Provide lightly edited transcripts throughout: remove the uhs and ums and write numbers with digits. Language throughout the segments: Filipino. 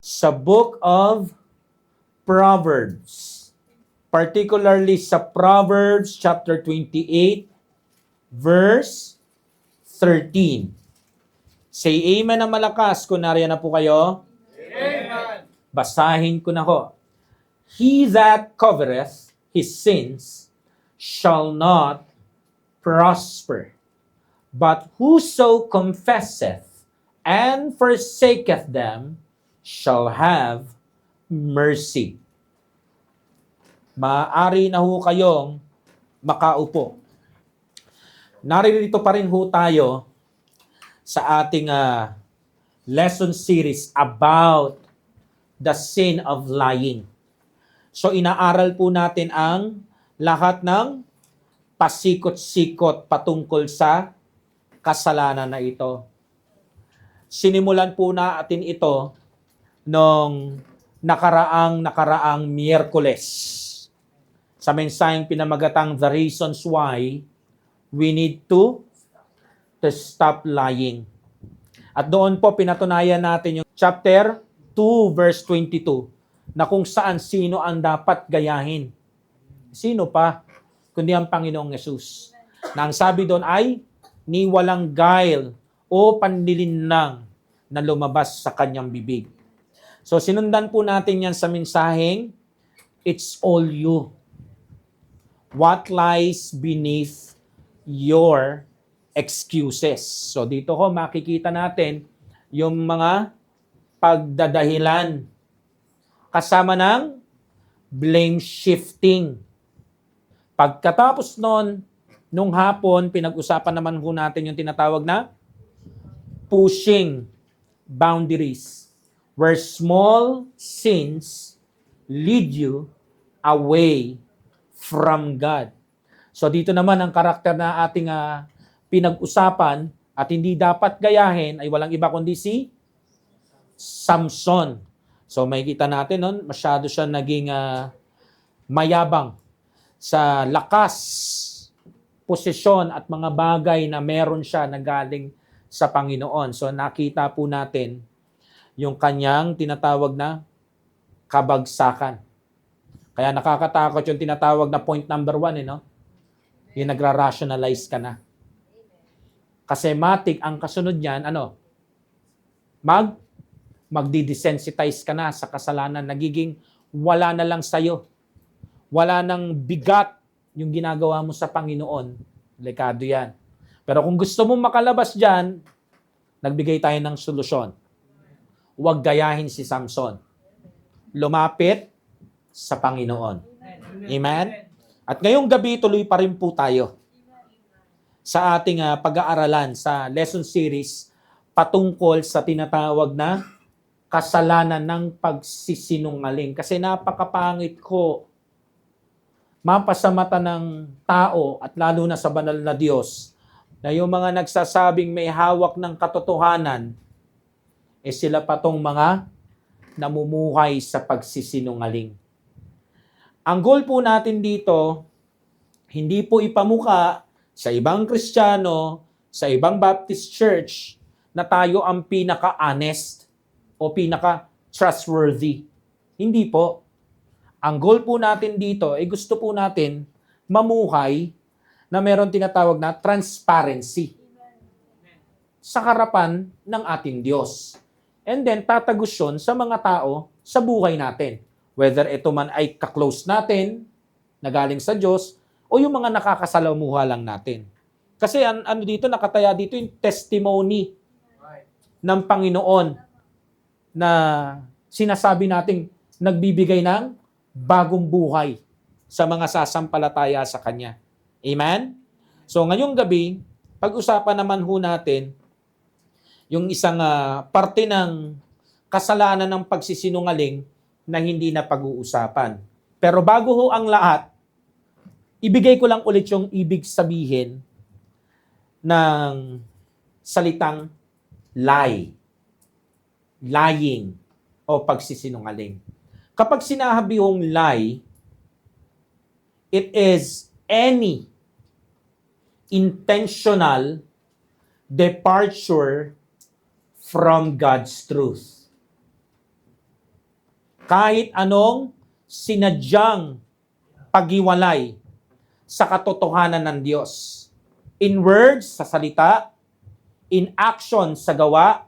sa book of Proverbs. Particularly sa Proverbs chapter 28, verse 13. Say amen na malakas kung nariyan na po kayo. Amen. Basahin ko na ho. He that covereth his sins shall not prosper, but whoso confesseth and forsaketh them shall have mercy. Maaari na ho kayong makaupo. Naririto pa rin ho tayo sa ating lesson series about the sin of lying. So inaaral po natin ang lahat ng pasikot-sikot patungkol sa kasalanan na ito. Sinimulan po natin ito nung nakaraang Miyerkules sa mensaheng pinamagatang The Reasons Why We Need to Stop Lying. At doon po pinatunayan natin yung chapter 2 verse 22 na kung saan sino ang dapat gayahin. Sino pa kundi ang Panginoong Yesus. Na ang sabi doon ay ni walang guile o panlilinlang na lumabas sa kanyang bibig. So sinundan po natin yan sa mensaheng it's all you. What lies beneath your excuses. So dito ho makikita natin yung mga pagdadahilan kasama ng blame shifting. Pagkatapos nung hapon, pinag-usapan naman ho natin yung tinatawag na pushing boundaries, where small sins lead you away from God. So dito naman ang karakter na ating pinag-usapan at hindi dapat gayahin ay walang iba kundi si Samson. So makikita natin masyado siya naging mayabang sa lakas, posisyon at mga bagay na meron siya na galing sa Panginoon. So nakita po natin yung kanyang tinatawag na kabagsakan. Kaya nakakatakot yung tinatawag na point number 1, yung nagra-rationalize ka na. Kasi matik ang kasunod niyan, magdi-desensitize ka na sa kasalanan, nagiging wala na lang sa'yo. Wala nang bigat yung ginagawa mo sa Panginoon. Delikado yan. Pero kung gusto mong makalabas dyan, nagbigay tayo ng solusyon. Huwag gayahin si Samson. Lumapit sa Panginoon. Amen? At ngayong gabi, tuloy pa rin po tayo sa ating pag-aaralan sa lesson series patungkol sa tinatawag na kasalanan ng pagsisinungaling. Kasi napakapangit ko mapasa-mata ng tao at lalo na sa banal na Diyos na yung mga nagsasabing may hawak ng katotohanan sila patong mga namumuhay sa pagsisinungaling. Ang goal po natin dito, hindi po ipamuka sa ibang Kristiyano, sa ibang Baptist Church, na tayo ang pinaka-honest o pinaka-trustworthy. Hindi po. Ang goal po natin dito ay gusto po natin mamuhay na meron tinatawag na transparency sa harapan ng ating Diyos. And then tatagos yun sa mga tao sa buhay natin. Whether ito man ay kaklose natin, na galing sa Diyos, o yung mga nakakasalamuha lang natin. Kasi dito, nakataya dito yung testimony ng Panginoon na sinasabi nating nagbibigay ng bagong buhay sa mga sasampalataya sa Kanya. Amen? So ngayong gabi, pag-usapan naman ho natin yung isang parte ng kasalanan ng pagsisinungaling na hindi na pag-uusapan. Pero bago ho ang lahat, ibigay ko lang ulit yung ibig sabihin ng salitang lie. Lying o pagsisinungaling. Kapag sinabi yung lie, it is any intentional departure from God's truth. kahit anong sinadyang paghiwalay sa katotohanan ng Diyos. In words, sa salita, in action, sa gawa,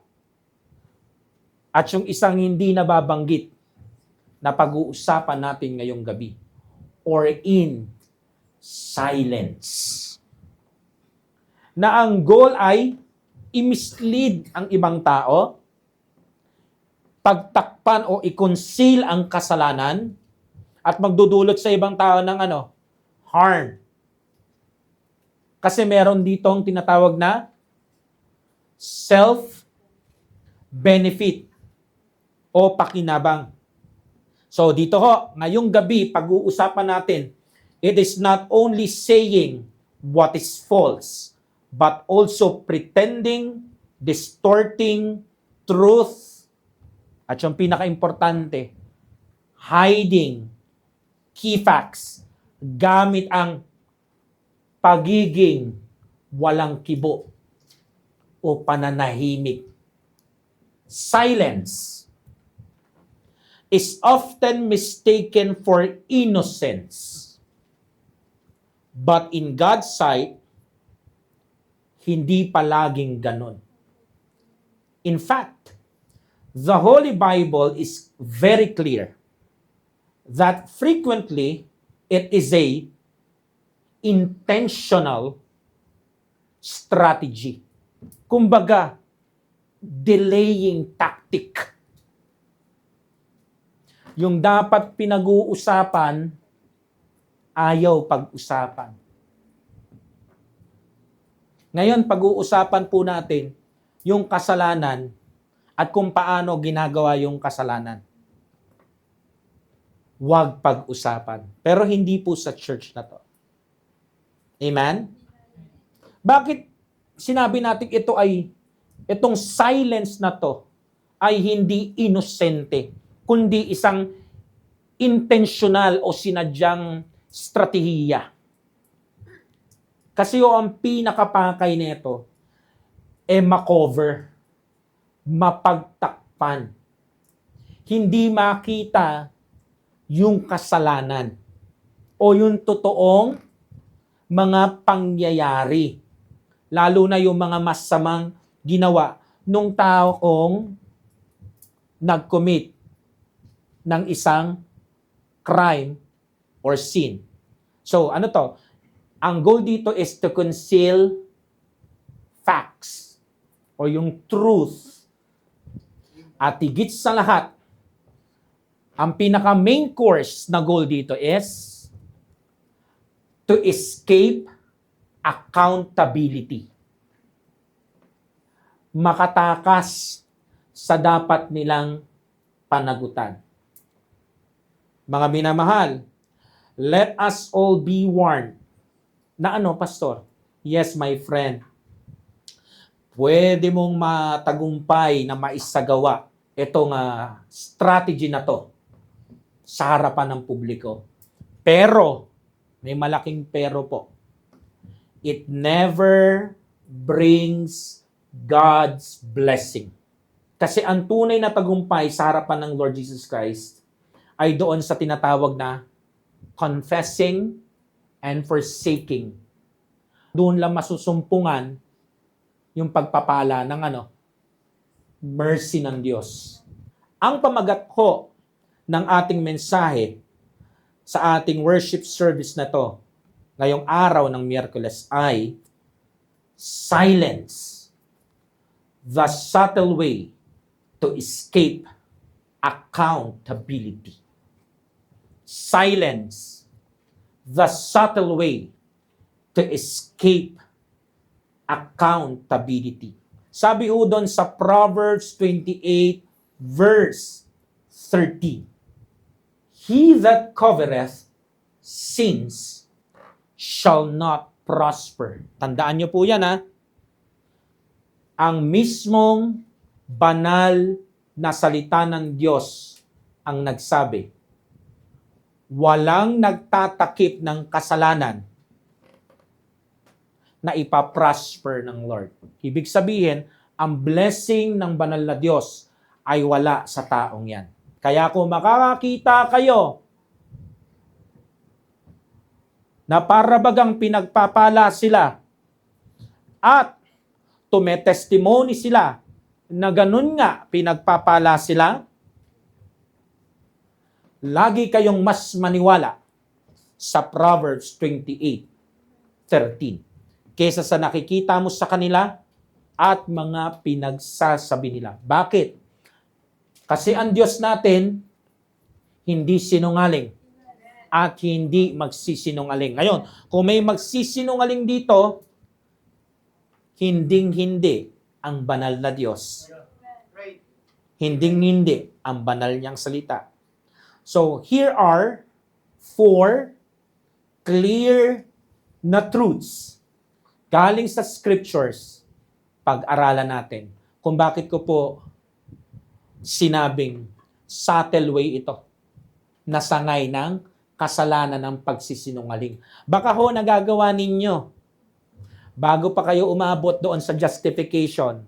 at yung isang hindi nababanggit na pag-uusapan natin ngayong gabi, or in silence. Na ang goal ay i-mislead ang ibang tao, pagtakpan o i-conceal ang kasalanan, at magdudulot sa ibang tao ng harm. Kasi meron ditong tinatawag na self-benefit o pakinabang. So dito ngayong gabi, pag-uusapan natin, it is not only saying what is false, but also pretending, distorting truth, at yung pinaka-importante, hiding key facts gamit ang pagiging walang kibo o pananahimik. Silence is often mistaken for innocence. But in God's sight, hindi palaging ganon. In fact, the Holy Bible is very clear that frequently it is a intentional strategy. Kumbaga, delaying tactic. Yung dapat pinag-uusapan, ayaw pag-usapan. Ngayon, pag-uusapan po natin yung kasalanan at kung paano ginagawa yung kasalanan. Huwag pag-usapan. Pero hindi po sa church na to. Amen? Bakit sinabi natin itong silence na to ay hindi inosente, kundi isang intentional o sinadyang strategiya. Kasi ang pinakapakay nito makover, mapagtakpan. Hindi makita yung kasalanan o yung totoong mga pangyayari. Lalo na yung mga masamang ginawa nung taong nag-commit ng isang crime or sin. So, ano to? Ang goal dito is to conceal facts o yung truth. At higit sa lahat, ang pinaka-main course na goal dito is to escape accountability. Makatakas sa dapat nilang panagutan. Mga minamahal, let us all be warned. Na pastor? Yes, my friend. Pwede mong matagumpay na maisagawa itong strategy na to sa harapan ng publiko. Pero, may malaking pero po. It never brings God's blessing. Kasi ang tunay na tagumpay sa harapan ng Lord Jesus Christ ay doon sa tinatawag na confessing and forsaking. Doon lang masusumpungan yung pagpapala ng mercy ng Diyos. Ang pamagat ko ng ating mensahe sa ating worship service na to ngayong araw ng Miyerkules ay silence, the subtle way to escape accountability. Silence, the subtle way to escape accountability. Sabi doon sa Proverbs 28 verse 13, he that covereth sins shall not prosper. Tandaan niyo po yan Ang mismong banal na salita ng Diyos ang nagsabi, walang nagtatakip ng kasalanan na ipaprosper ng Lord. Ibig sabihin, ang blessing ng banal na Diyos ay wala sa taong yan. Kaya kung makakakita kayo na para bagang pinagpapala sila at tumetestimony sila na ganun nga pinagpapala sila, lagi kayong mas maniwala sa Proverbs 28:13 kaysa sa nakikita mo sa kanila at mga pinagsasabi nila. Bakit? Kasi ang Diyos natin hindi sinungaling at hindi magsisinungaling. Ngayon, kung may magsisinungaling dito, hinding-hindi ang banal na Diyos. Hinding-hindi ang banal niyang salita. So, here are 4 clear na truths galing sa scriptures. Pag-aralan natin kung bakit ko po sinabing subtle way ito na sangay ng kasalanan ng pagsisinungaling. Baka ho nagagawa ninyo bago pa kayo umabot doon sa justification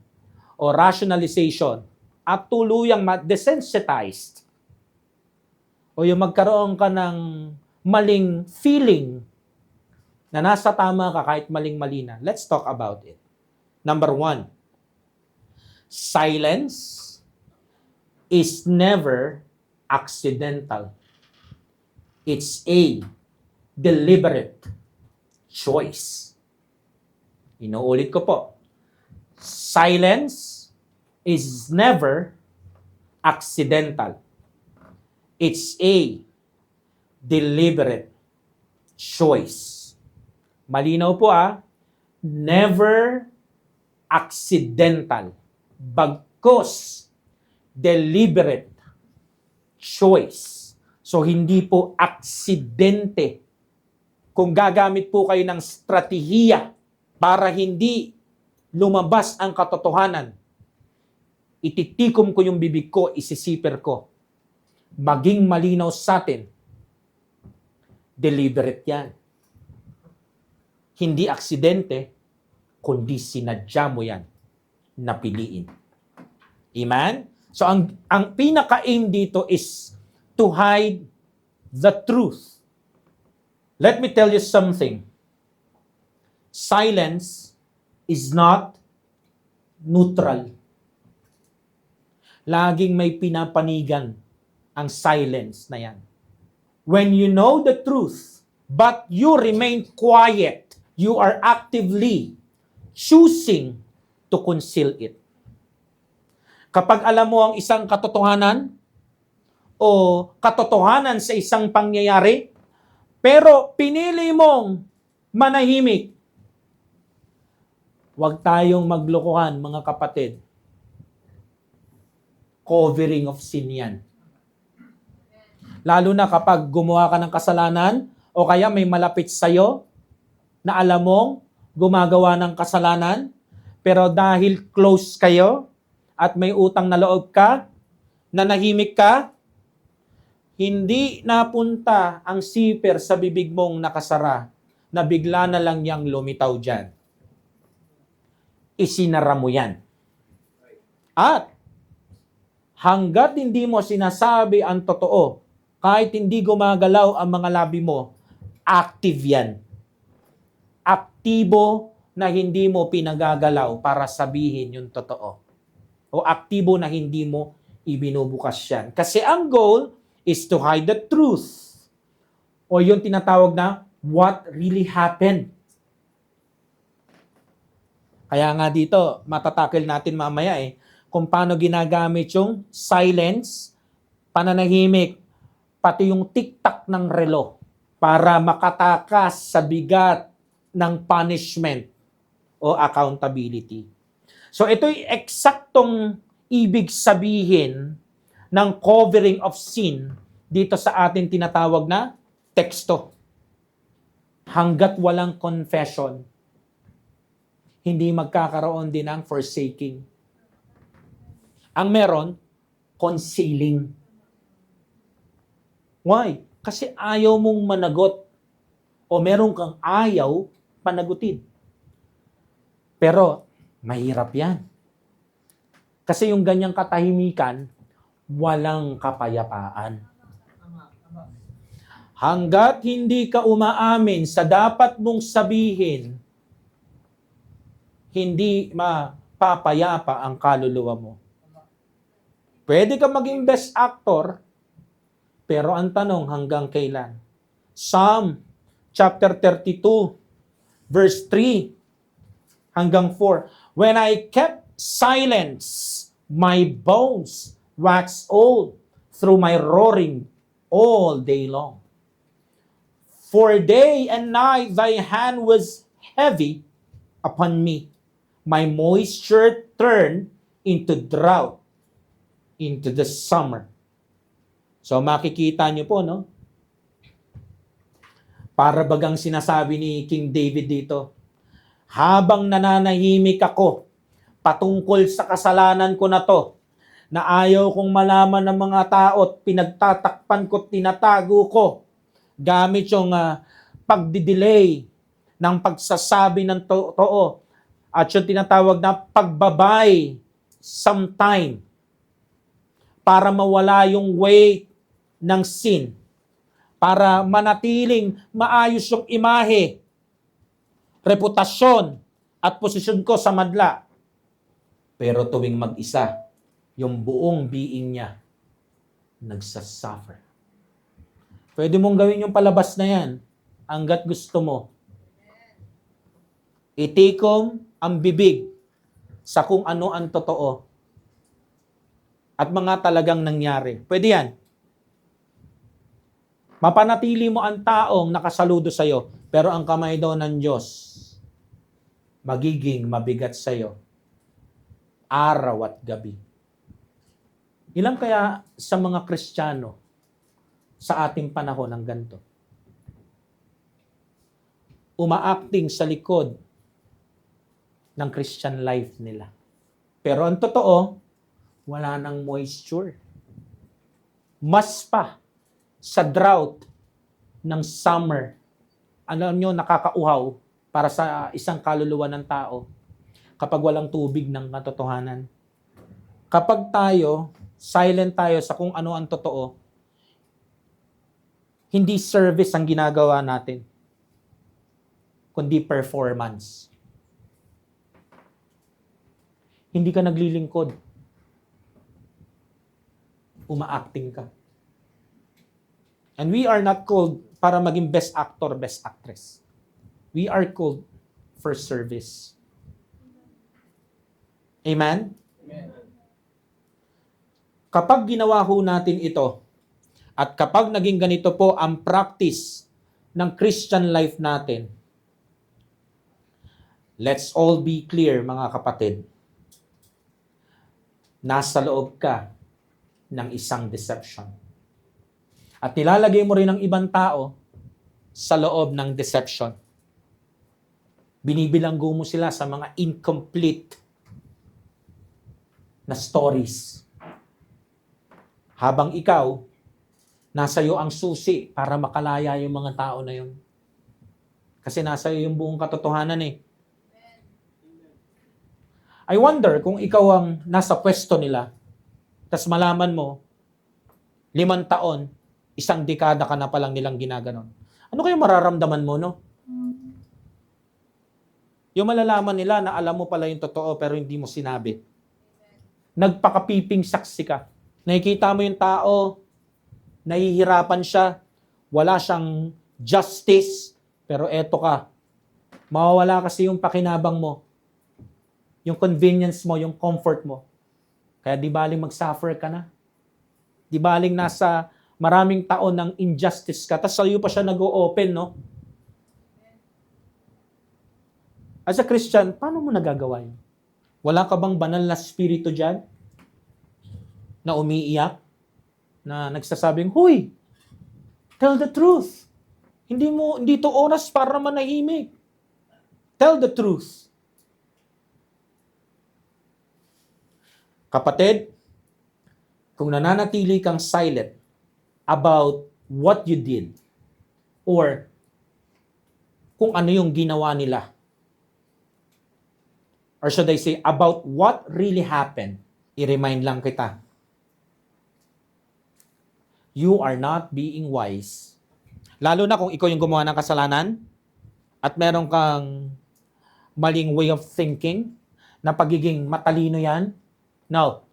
o rationalization at tuluyang desensitized o yung magkaroon ka ng maling feeling na nasa tama ka kahit maling-mali na. Let's talk about it. Number 1, silence is never accidental. It's a deliberate choice. Inuulit ko po. Silence is never accidental. It's a deliberate choice. Malinaw po never accidental. Bagkus deliberate choice. So, hindi po aksidente. Kung gagamit po kayo ng strategiya para hindi lumabas ang katotohanan, ititikom ko yung bibig ko, isisiper ko. Maging malinaw sa atin, deliberate yan. Hindi aksidente, kundi sinadya mo yan na piliin. Amen? So, ang pinaka-aim dito is to hide the truth. Let me tell you something. Silence is not neutral. Laging may pinapanigan ang silence na yan. When you know the truth, but you remain quiet, you are actively choosing to conceal it. Kapag alam mo ang isang katotohanan o katotohanan sa isang pangyayari, pero pinili mong manahimik, huwag tayong maglokohan, mga kapatid. Covering of sin yan. Lalo na kapag gumawa ka ng kasalanan o kaya may malapit sa'yo na alam mong gumagawa ng kasalanan, pero dahil close kayo, at may utang na loob ka, nanahimik ka, hindi napunta ang siper sa bibig mong nakasara na bigla na lang niyang lumitaw dyan. Isinara mo yan. At hanggat hindi mo sinasabi ang totoo, kahit hindi gumagalaw ang mga labi mo, active yan. Aktibo na hindi mo pinagagalaw para sabihin yung totoo. O aktibo na hindi mo ibinubukas yan. Kasi ang goal is to hide the truth. O yung tinatawag na what really happened. Kaya nga dito, matatakil natin mamaya kung paano ginagamit yung silence, pananahimik, pati yung tik-tak ng relo para makatakas sa bigat ng punishment o accountability. So ito'y eksaktong ibig sabihin ng covering of sin dito sa atin tinatawag na teksto. Hanggat walang confession, hindi magkakaroon din ng forsaking. Ang meron, concealing. Why? Kasi ayaw mong managot o meron kang ayaw panagutin. Pero mahirap yan. Kasi yung ganyang katahimikan, walang kapayapaan. Hanggat hindi ka umaamin sa dapat mong sabihin, hindi mapapayapa ang kaluluwa mo. Pwede ka maging best actor, pero ang tanong, hanggang kailan? Psalm chapter 32, verse 3 hanggang 4. When I kept silence, my bones waxed old through my roaring all day long. For day and night thy hand was heavy upon me. My moisture turned into drought, into the summer. So makikita niyo po, no? Para bagang sinasabi ni King David dito, habang nananahimik ako patungkol sa kasalanan ko na to, na ayaw kong malaman ng mga tao at pinagtatakpan ko, tinatago ko, gamit yung pagdidelay ng pagsasabi ng totoo at yung tinatawag na pagbabay sometime para mawala yung weight ng sin, para manatiling maayos yung imahe, reputasyon at posisyon ko sa madla. Pero tuwing mag-isa, yung buong being niya nagsasuffer. Pwede mong gawin yung palabas na yan hanggat gusto mo. Itikom ang bibig sa kung ano ang totoo at mga talagang nangyari. Pwede yan. Mapanatili mo ang taong nakasaludo sa iyo, pero ang kamay daw ng Diyos magiging mabigat sa iyo araw at gabi. Ilang kaya sa mga Kristiyano sa ating panahon ng ganito? Umaacting sa likod ng Christian life nila. Pero ang totoo, wala nang moisture. Mas pa sa drought ng summer, alam nyo, nakakauhaw para sa isang kaluluwa ng tao kapag walang tubig ng katotohanan. Kapag silent tayo sa kung ano ang totoo, hindi service ang ginagawa natin, kundi performance. Hindi ka naglilingkod. Umaacting ka. And we are not called para maging best actor, best actress. We are called for service. Amen? Amen. Kapag ginawa ho natin ito, at kapag naging ganito po ang practice ng Christian life natin, let's all be clear, mga kapatid, nasa loob ka ng isang deception. At nilalagay mo rin ang ibang tao sa loob ng deception. Binibilanggo mo sila sa mga incomplete na stories. Habang ikaw, nasa iyo ang susi para makalaya yung mga tao na yun. Kasi nasa iyo yung buong katotohanan eh. I wonder kung ikaw ang nasa pwesto nila, tas malaman mo, 5 taon, 1 dekada ka na palang nilang ginaganon. Ano kayo mararamdaman mo, no? Yung malalaman nila na alam mo pala yung totoo pero hindi mo sinabi. Nagpakapiping saksi ka. Nakikita mo yung tao, nahihirapan siya, wala siyang justice, pero eto ka. Mawawala kasi yung pakinabang mo, yung convenience mo, yung comfort mo. Kaya di baling mag-suffer ka na. Di baling nasa maraming taon ng injustice ka, tapos sa'yo pa siya nag-o-open, no? As a Christian, paano mo nagagawa yun? Wala ka bang banal na spirito dyan? Na umiiyak? Na nagsasabing, "Huy, tell the truth. Hindi to oras para manahimik. Tell the truth." Kapatid, kung nananatili kang silent about what you did or kung ano yung ginawa nila, or should I say, about what really happened, i-remind lang kita, You are not being wise. Lalo na kung ikaw yung gumawa ng kasalanan at meron kang maling way of thinking na pagiging matalino yan. No,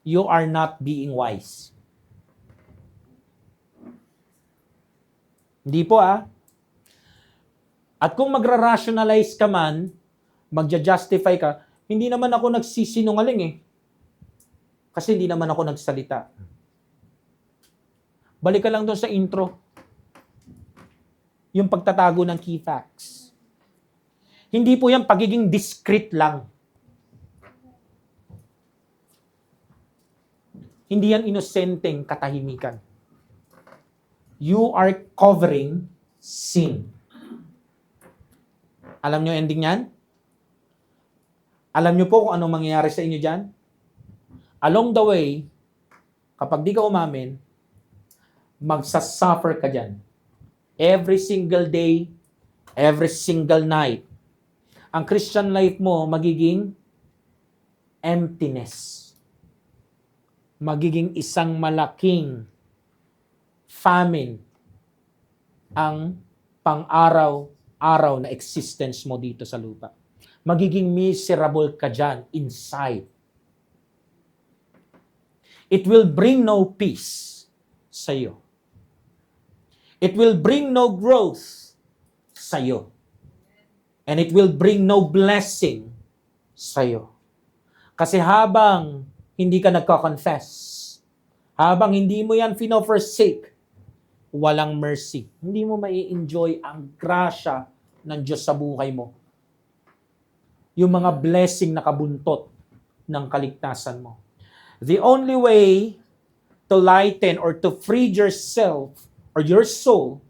you are not being wise. Hindi po At kung magra-rationalize ka man, magja-justify ka, hindi naman ako nagsisinungaling Kasi hindi naman ako nagsalita. Balik ka lang doon sa intro. Yung pagtatago ng key facts. Hindi po yan pagiging discreet lang. Hindi yan inosenteng katahimikan. You are covering sin. Alam nyo ending yan? Alam nyo po kung anong mangyayari sa inyo dyan? Along the way, kapag di ka umamin, magsasuffer ka dyan. Every single day, every single night. Ang Christian life mo magiging emptiness. Magiging isang malaking famine ang pang-araw-araw na existence mo dito sa lupa. Magiging miserable ka dyan inside. It will bring no peace sa iyo. It will bring no growth sa iyo. And it will bring no blessing sa iyo. Kasi habang hindi ka nagko-confess, habang hindi mo yan fino-forsake, walang mercy. Hindi mo mai-enjoy ang grasya ng Diyos sa buhay mo. Yung mga blessing na kabuntot ng kaligtasan mo. The only way to lighten or to free yourself or your soul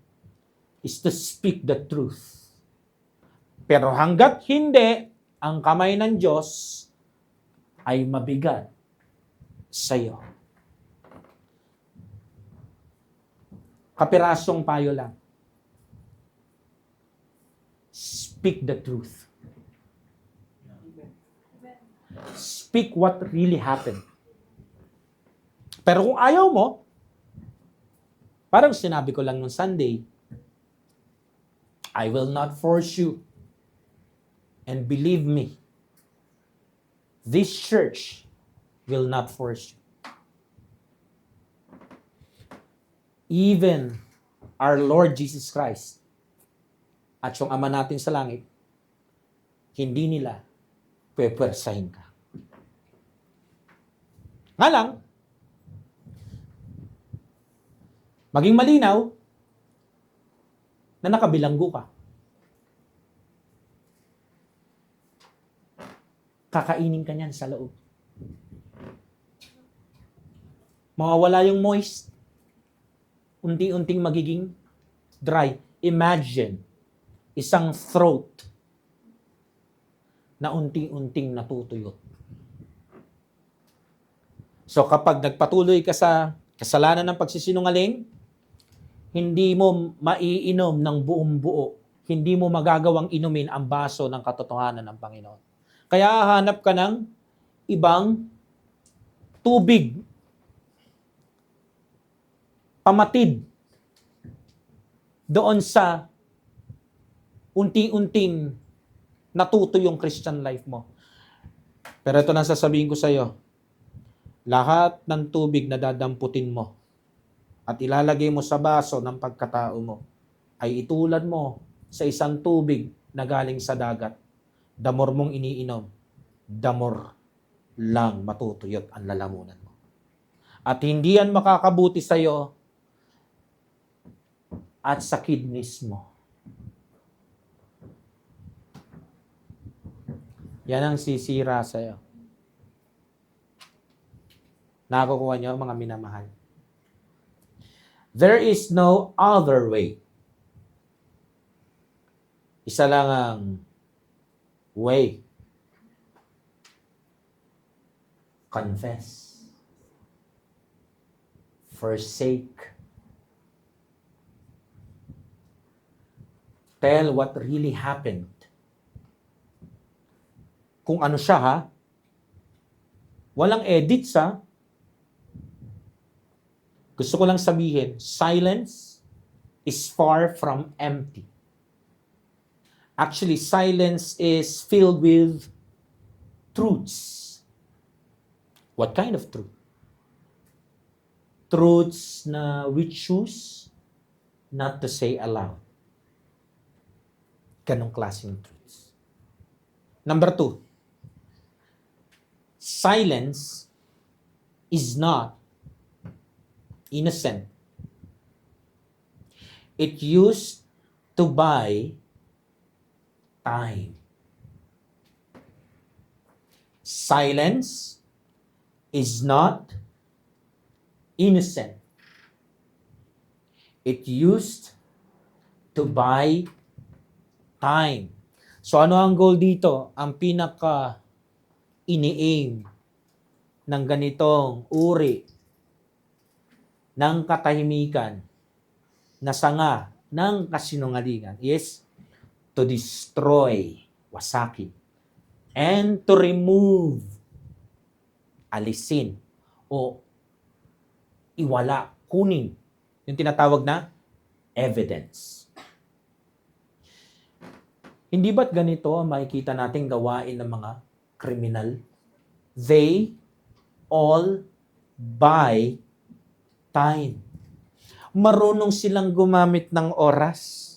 is to speak the truth. Pero hanggat hindi, ang kamay ng Diyos ay mabigat sa iyo. Kapirasong payo lang. Speak the truth. Speak what really happened. Pero kung ayaw mo, parang sinabi ko lang nung Sunday, I will not force you. And believe me, this church will not force you. Even our Lord Jesus Christ at yung Ama natin sa langit, hindi nila pwepwersahin ka. Nga lang, maging malinaw na nakabilanggo ka. Kakainin ka niyan sa loob. Mawawala yung moist. Unti-unting magiging dry. Imagine, isang throat na unti-unting natutuyot. So kapag nagpatuloy ka sa kasalanan ng pagsisinungaling, hindi mo maiinom ng buong buo. Hindi mo magagawang inumin ang baso ng katotohanan ng Panginoon. Kaya hanap ka ng ibang tubig. Pamatid doon sa unti-unting natuto yung Christian life mo. Pero ito lang sasabihin ko sa iyo. Lahat ng tubig na dadamputin mo at ilalagay mo sa baso ng pagkatao mo ay itulad mo sa isang tubig na galing sa dagat. The more mong iniinom, the more lang matutuyot ang lalamunan mo. At hindi yan makakabuti sa iyo at sa kidneys mo. Yan ang sisira sa iyo. Nakukuha niyo, mga minamahal. There is no other way. Isa lang ang way. Confess. Forsake. Tell what really happened. Kung ano siya, Walang edits, Gusto ko lang sabihin, silence is far from empty. Actually, silence is filled with truths. What kind of truth? Truths na we choose not to say aloud. Ganong klaseng truths. Number 2, silence is not innocent. It used to buy time. Silence is not innocent. It used to buy time. So ano ang goal dito? Ang pinaka ini-aim ng ganitong uri ng katahimikan na sanga ng kasinungalingan is to destroy, wasaki, and to remove, alisin, o iwala, kunin, yung tinatawag na evidence. Hindi ba't ganito ang makikita nating gawain ng mga kriminal? They all buy time. Marunong silang gumamit ng oras.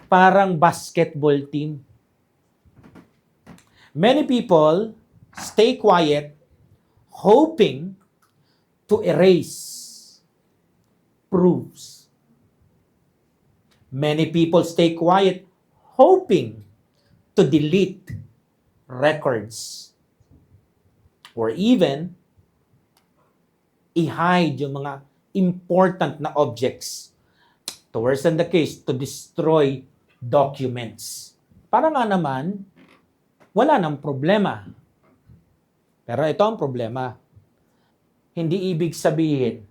Parang basketball team. Many people stay quiet, hoping to erase proofs. Many people stay quiet, hoping to delete records. Or even, i-hide yung mga important na objects. To worsen the case, to destroy documents. Para nga naman, wala nang problema. Pero ito ang problema. Hindi ibig sabihin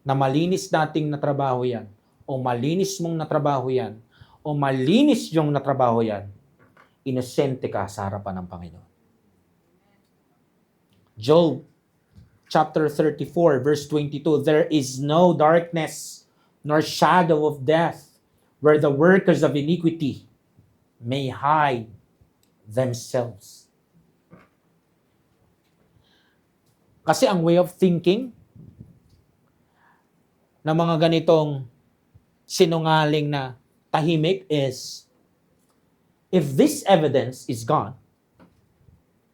na malinis nating natrabaho yan, o malinis mong natrabaho yan, o malinis yung natrabaho yan, inosente ka sa harapan ng Panginoon. Job chapter 34, verse 22, there is no darkness nor shadow of death where the workers of iniquity may hide themselves. Kasi ang way of thinking ng mga ganitong sinungaling na tahimik is, if this evidence is gone,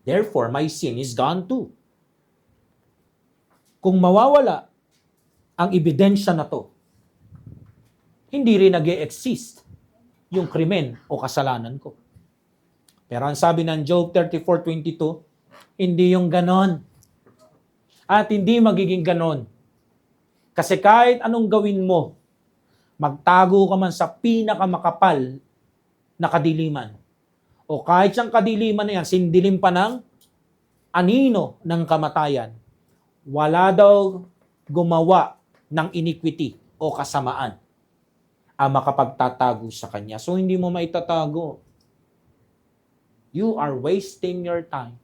therefore my sin is gone too. Kung mawawala ang ebidensya na to, hindi rin nag-e-exist yung krimen o kasalanan ko. Pero ang sabi ng Job 34:22, hindi yung ganon. At hindi magiging ganon. Kasi kahit anong gawin mo, magtago ka man sa pinakamakapal na kadiliman, o kahit siyang kadiliman na yan, sindilim pa ng anino ng kamatayan, wala daw gumawa ng iniquity o kasamaan ang makapagtatago sa kanya. So hindi mo maitatago. You are wasting your time.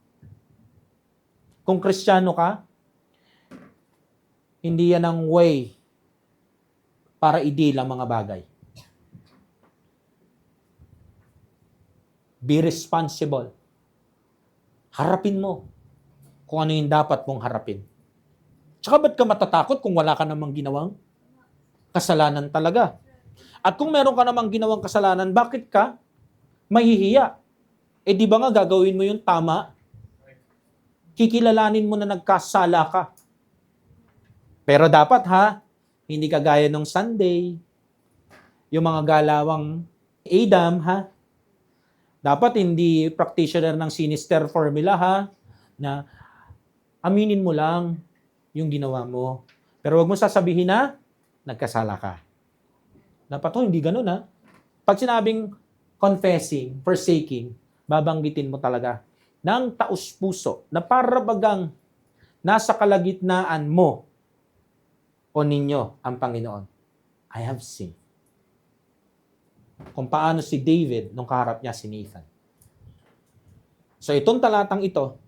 Kung Kristiyano ka, hindi yan ang way para i-deal ang mga bagay. Be responsible. Harapin mo kung ano yung dapat mong harapin. Tsaka ba't ka matatakot kung wala ka namang ginawang kasalanan talaga? At kung meron ka namang ginawang kasalanan, bakit ka mahihiya? Eh di ba nga gagawin mo yung tama? Kikilalanin mo na nagkasala ka. Pero dapat hindi kagaya nung Sunday, yung mga galawang Adam, dapat hindi practitioner ng sinister formula, na aminin mo lang yung ginawa mo. Pero wag mo sasabihin na nagkasala ka. Dapat hindi ganun, Pag sinabing confessing, forsaking, babanggitin mo talaga ng taus-puso na para bagang nasa kalagitnaan mo o ninyo ang Panginoon. I have sinned. Kung paano si David nung kaharap niya si Nathan. So itong talatang ito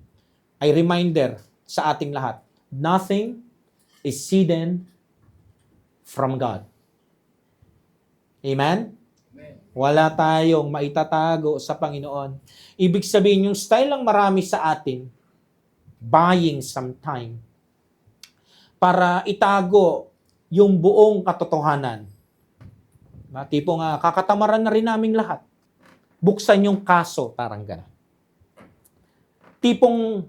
ay reminder sa ating lahat. Nothing is hidden from God. Amen? Wala tayong maitatago sa Panginoon. Ibig sabihin, yung style lang marami sa atin, buying some time para itago yung buong katotohanan. Tipong kakatamaran na rin naming lahat. Buksan yung kaso, parang gano'n. Tipong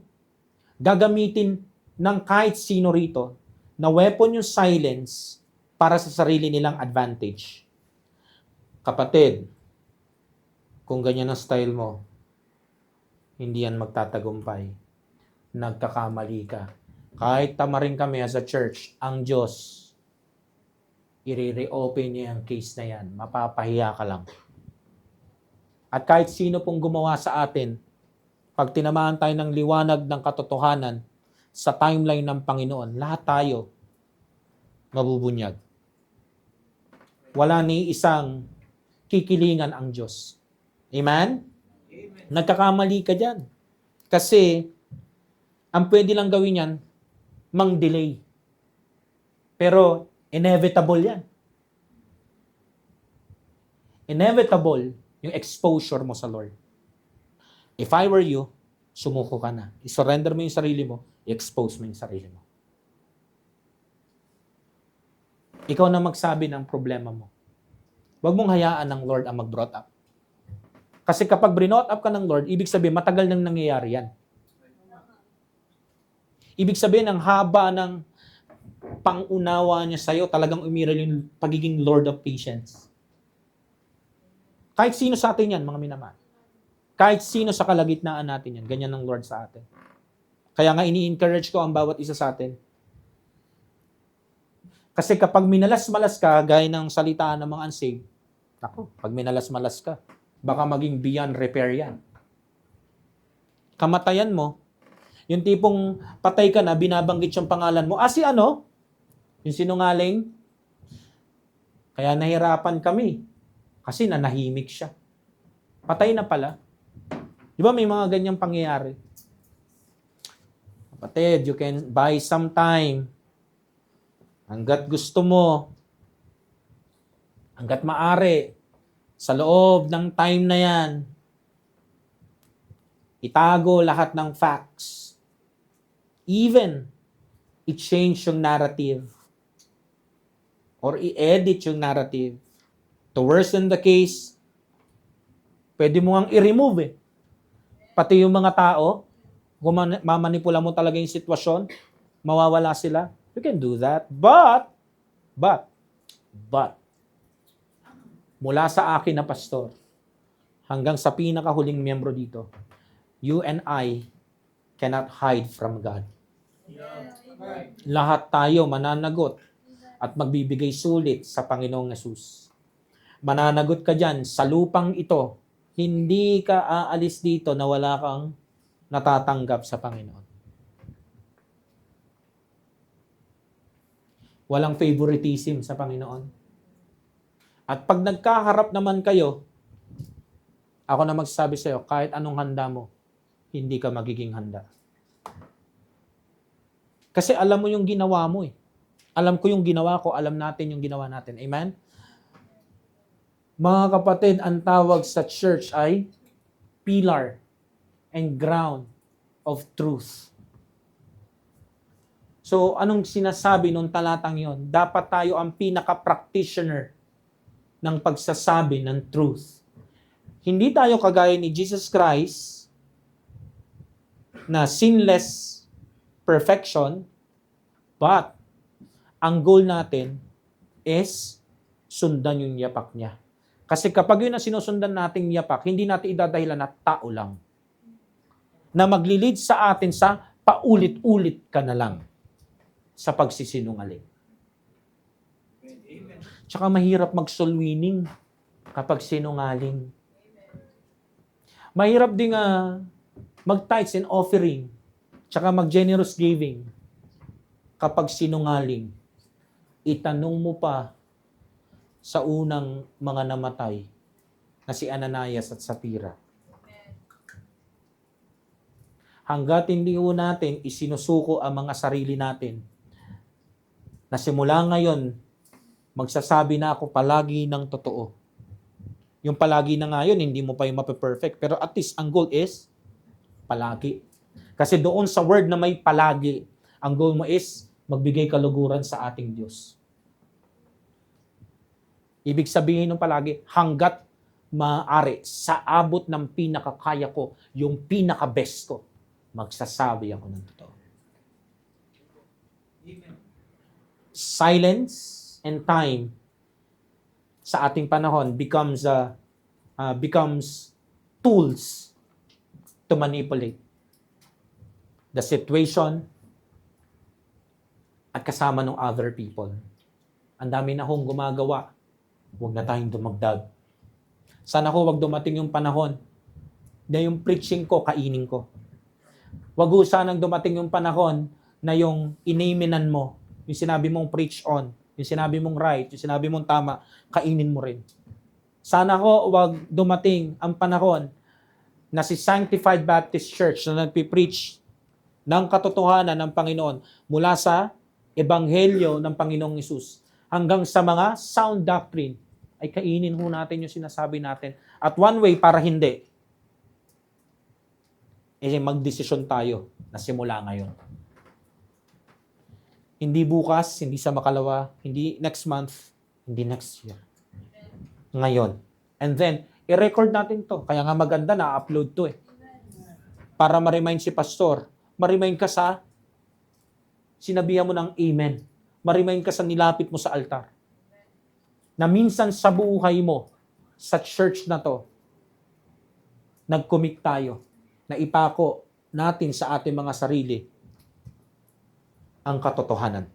gagamitin ng kahit sino rito na weapon yung silence para sa sarili nilang advantage. Kapatid, kung ganyan ang style mo, hindi yan magtatagumpay. Nagkakamali ka. Kahit tamarin kami as a church, ang Diyos, i-reopen niya ang case na yan. Mapapahiya ka lang. At kahit sino pong gumawa sa atin, pag tinamaan tayo ng liwanag ng katotohanan sa timeline ng Panginoon, lahat tayo mabubunyag. Wala ni isang kikilingan ang Diyos. Amen? Amen. Nagkakamali ka dyan. Kasi, ang pwede lang gawin yan, mang-delay. Pero, inevitable yan. Inevitable yung exposure mo sa Lord. If I were you, sumuko ka na. I-surrender mo yung sarili mo, i-expose mo yung sarili mo. Ikaw na magsabi ng problema mo. Huwag mong hayaan ng Lord ang mag-brought up. Kasi kapag brinot up ka ng Lord, ibig sabihin, matagal nang nangyayari yan. Ibig sabihin, ang haba ng pangunawa niya sa'yo, talagang umiral yung pagiging Lord of patience. Kahit sino sa atin yan, mga minamahal. Kahit sino sa kalagitnaan natin yan, ganyan ang Lord sa atin. Kaya nga ini-encourage ko ang bawat isa sa atin. Kasi kapag minalas-malas ka, gaya ng salitaan ng mga unsaved, pag minalas-malas ka, baka maging beyond repair yan. Kamatayan mo, yung tipong patay ka na, binabanggit yung pangalan mo, si ano? Yung sinungaling? Kaya nahirapan kami. Kasi nanahimik siya. Patay na pala. Di ba may mga ganyang pangyayari? Kapatid, you can buy some time. Hanggat gusto mo, hanggat maaari, sa loob ng time na yan, itago lahat ng facts. Even, i-change yung narrative. Or i-edit yung narrative. To worsen the case, pwede mo ang i-remove eh. Pati yung mga tao, kung mamanipula mo talaga yung sitwasyon, mawawala sila. You can do that. But, mula sa akin na pastor, hanggang sa pinakahuling miyembro dito, you and I cannot hide from God. Lahat tayo mananagot at magbibigay sulit sa Panginoong Yesus. Mananagot ka dyan sa lupang ito. Hindi ka aalis dito na wala kang natatanggap sa Panginoon. Walang favoritism sa Panginoon. At pag nagkaharap naman kayo, ako na magsasabi sa iyo, kahit anong handa mo, hindi ka magiging handa. Kasi alam mo yung ginawa mo eh. Alam ko yung ginawa ko, alam natin yung ginawa natin. Amen? Mga kapatid, ang tawag sa church ay pillar and ground of truth. So, anong sinasabi nung talatang yon? Dapat tayo ang pinaka-practitioner ng pagsasabi ng truth. Hindi tayo kagaya ni Jesus Christ na sinless perfection, but ang goal natin is sundan yung yapak niya. Kasi kapag yun ang sinusundan nating yapak, hindi natin idadahilan na tao lang. Na maglilid sa atin sa paulit-ulit ka na lang sa pagsisinungaling. Tsaka mahirap mag-soul winning kapag sinungaling. Mahirap din mag-tithes and offering, tsaka mag-generous giving kapag sinungaling. Itanong mo pa sa unang mga namatay na si Ananias at Sapphira. Hanggat hindi natin isinusuko ang mga sarili natin na simula ngayon, magsasabi na ako palagi ng totoo. Yung palagi na ngayon, hindi mo pa yung mape-perfect. Pero at least, ang goal is, palagi. Kasi doon sa word na may palagi, ang goal mo is, magbigay kaluguran sa ating Diyos. Ibig sabihin ng palagi, hanggat maaari, sa abot ng pinakakaya ko, yung pinaka-best ko, magsasabi ako ng totoo. Silence and time sa ating panahon becomes tools to manipulate the situation at kasama ng other people. Ang dami na hong gumagawa. Huwag na tayong dumagdag. Sana ho wag dumating yung panahon na yung preaching ko, kainin ko. Wag ho sanang dumating yung panahon na yung iniminan mo, yung sinabi mong preach on, yung sinabi mong right, yung sinabi mong tama, kainin mo rin. Sana ho wag dumating ang panahon na si Sanctified Baptist Church na nagpipreach ng katotohanan ng Panginoon mula sa Ebanghelyo ng Panginoong Hesus hanggang sa mga sound doctrine, ay kainin ho natin yung sinasabi natin. At one way para hindi, magdesisyon tayo na simula ngayon. Hindi bukas, hindi sa makalawa, hindi next month, hindi next year. Ngayon. And then, i-record natin to. Kaya nga maganda na upload to Para ma-remind si pastor, ma-remind ka sa sinabihan mo ng amen. Ma-remind ka sa nilapit mo sa altar. Na minsan sa buhay mo, sa church na to, nag-commit tayo na ipako natin sa ating mga sarili ang katotohanan.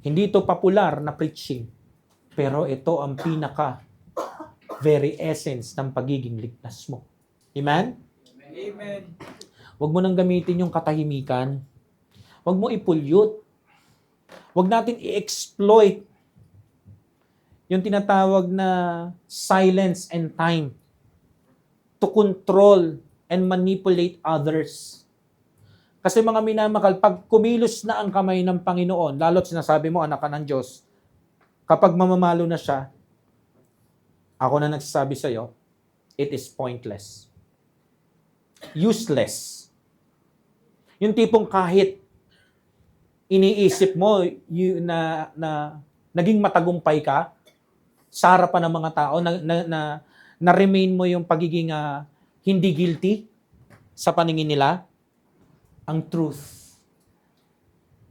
Hindi ito popular na preaching, pero ito ang pinaka very essence ng pagiging ligtas mo. Amen? Amen. Huwag mo nang gamitin yung katahimikan. Huwag mo i-pollute. Huwag natin i-exploit yung tinatawag na silence and time to control and manipulate others. Kasi mga minamahal, pag kumilos na ang kamay ng Panginoon, lalo't sinasabi mo, anak ka ng Diyos, kapag mamamalo na siya, ako na nagsasabi sa iyo, it is pointless. Useless. Yung tipong kahit iniisip mo na naging matagumpay ka sa harapan ng mga tao, na remain mo yung pagiging hindi guilty sa paningin nila, ang truth,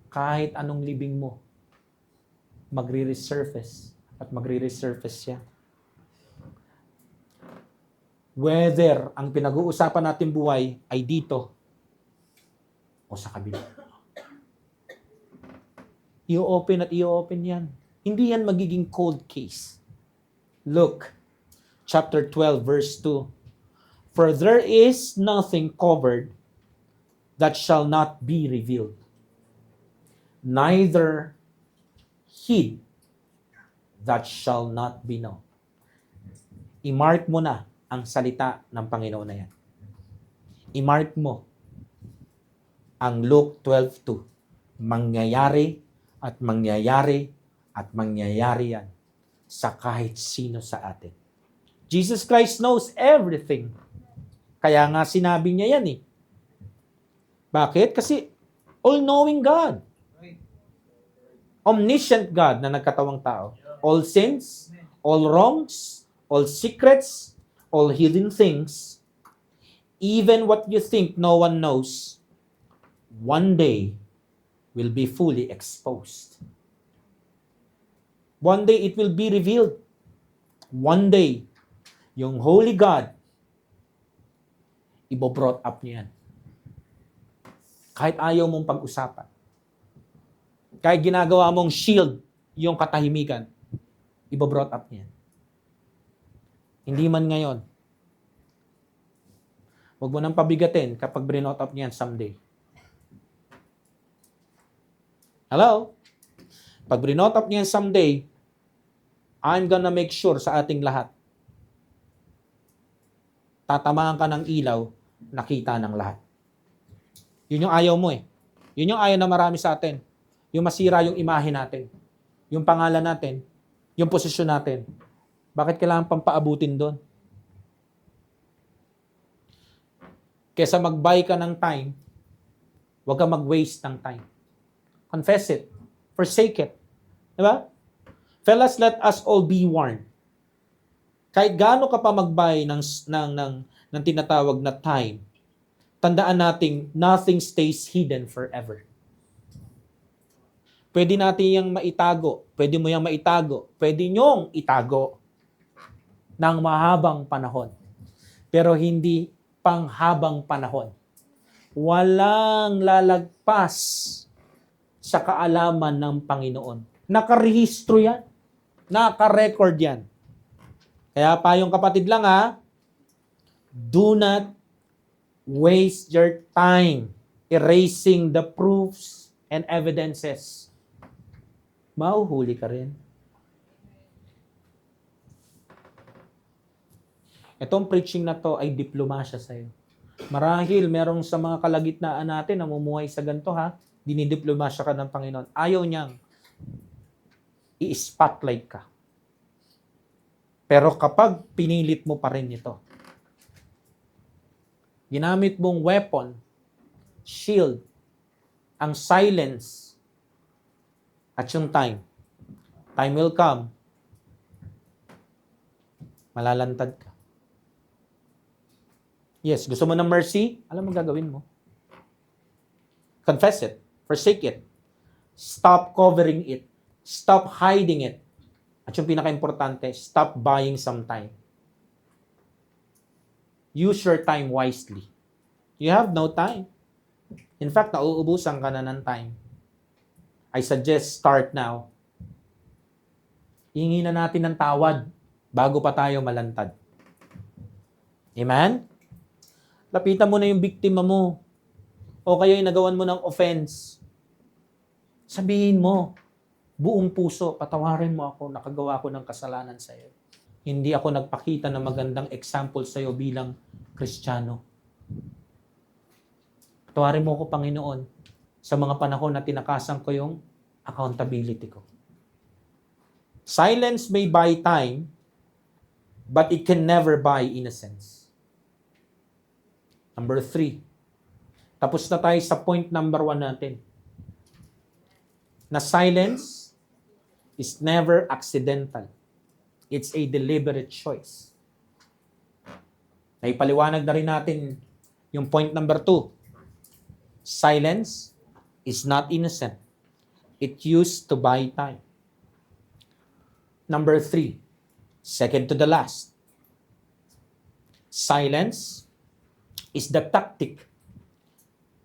kahit anong libing mo, magre-resurface at magre-resurface siya. Whether ang pinag-uusapan natin buhay ay dito o sa kabila. I-open at i-open yan. Hindi yan magiging cold case. Luke chapter 12 verse 2. For there is nothing covered that shall not be revealed, neither hid that shall not be known. I-mark mo na ang salita ng Panginoon na yan. I-mark mo ang Luke 12:2. Mangyayari at mangyayari at mangyayari yan sa kahit sino sa atin. Jesus Christ knows everything. Kaya nga sinabi niya yan Bakit? Kasi all-knowing God. Omniscient God na nagkatawang tao. All sins, all wrongs, all secrets, all hidden things, even what you think no one knows, one day will be fully exposed. One day it will be revealed. One day, yung Holy God, ibo-brought up niyan. Kahit ayaw mong pag-usapan. Kahit ginagawa mong shield yung katahimikan, ibo-brought up niyan. Hindi man ngayon. Huwag mo nang pabigatin kapag brinot up niyan someday. Hello? Pag brinot up niyan someday, I'm gonna make sure sa ating lahat, tatamaan ka ng ilaw, nakita ng lahat. Yun yung ayaw mo Yun yung ayaw na marami sa atin. Yung masira yung imahe natin. Yung pangalan natin. Yung posisyon natin. Bakit kailangan pang paabutin doon? Kesa mag-buy ka ng time, huwag ka mag-waste ng time. Confess it. Forsake it. Diba? Fellas, let us all be warned. Kahit gaano ka pa mag-buy ng tinatawag na time, tandaan nating nothing stays hidden forever. Pwede natin yung maitago. Pwede mo yung maitago. Pwede nyong itago ng mahabang panahon. Pero hindi panghabang panahon. Walang lalagpas sa kaalaman ng Panginoon. Nakarehistro yan. Nakarecord yan. Kaya pa yung kapatid lang do not waste your time erasing the proofs and evidences. Mahuhuli ka rin. Itong preaching na to ay diplomasya sa'yo. Marahil merong sa mga kalagitnaan natin namumuhay sa ganito dinidiplomasya ka ng Panginoon. Ayaw niyang i-spotlight ka. Pero kapag pinilit mo pa rin ito, ginamit mong weapon, shield, ang silence, at yung time. Time will come. Malalantad ka. Yes, gusto mo ng mercy? Alam mo gagawin mo. Confess it. Forsake it. Stop covering it. Stop hiding it. At yung pinaka-importante, stop buying some time. Use your time wisely. You have no time. In fact, nauubusan ka na ng time. I suggest start now. Hingi na natin ng tawad bago pa tayo malantad. Amen? Lapitan mo na yung biktima mo. O kaya yung nagawan mo ng offense. Sabihin mo, buong puso, patawarin mo ako, nakagawa ko ng kasalanan sa iyo. Hindi ako nagpakita ng magandang example sa iyo bilang Kristiyano. Patawarin mo ako, Panginoon, sa mga panahon na tinakasan ko yung accountability ko. Silence may buy time, but it can never buy innocence. Number 3. Tapos na tayo sa point number 1 natin. Na silence is never accidental. It's a deliberate choice. Naipaliwanag na rin natin yung point number 2. Silence is not innocent. It used to buy time. Number 3, second to the last. Silence is the tactic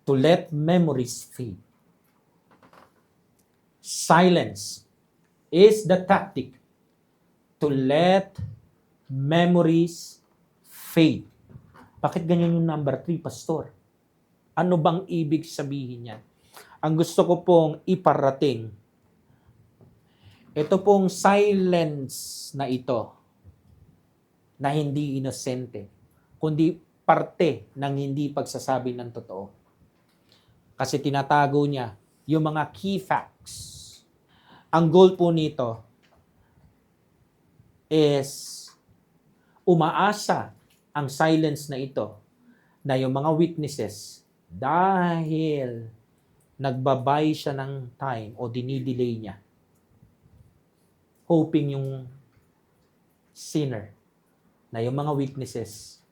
to let memories fade. Silence is the tactic to let memories fade. Bakit ganyan yung number 3, Pastor? Ano bang ibig sabihin yan? Ang gusto ko pong iparating, ito pong silence na ito, na hindi inosente, kundi parte ng hindi pagsasabi ng totoo. Kasi tinatago niya yung mga key facts. Ang goal po nito is umaasa ang silence na ito na yung mga witnesses, dahil nagbabay siya ng time o dinidelay niya, hoping yung sinner na yung mga witnesses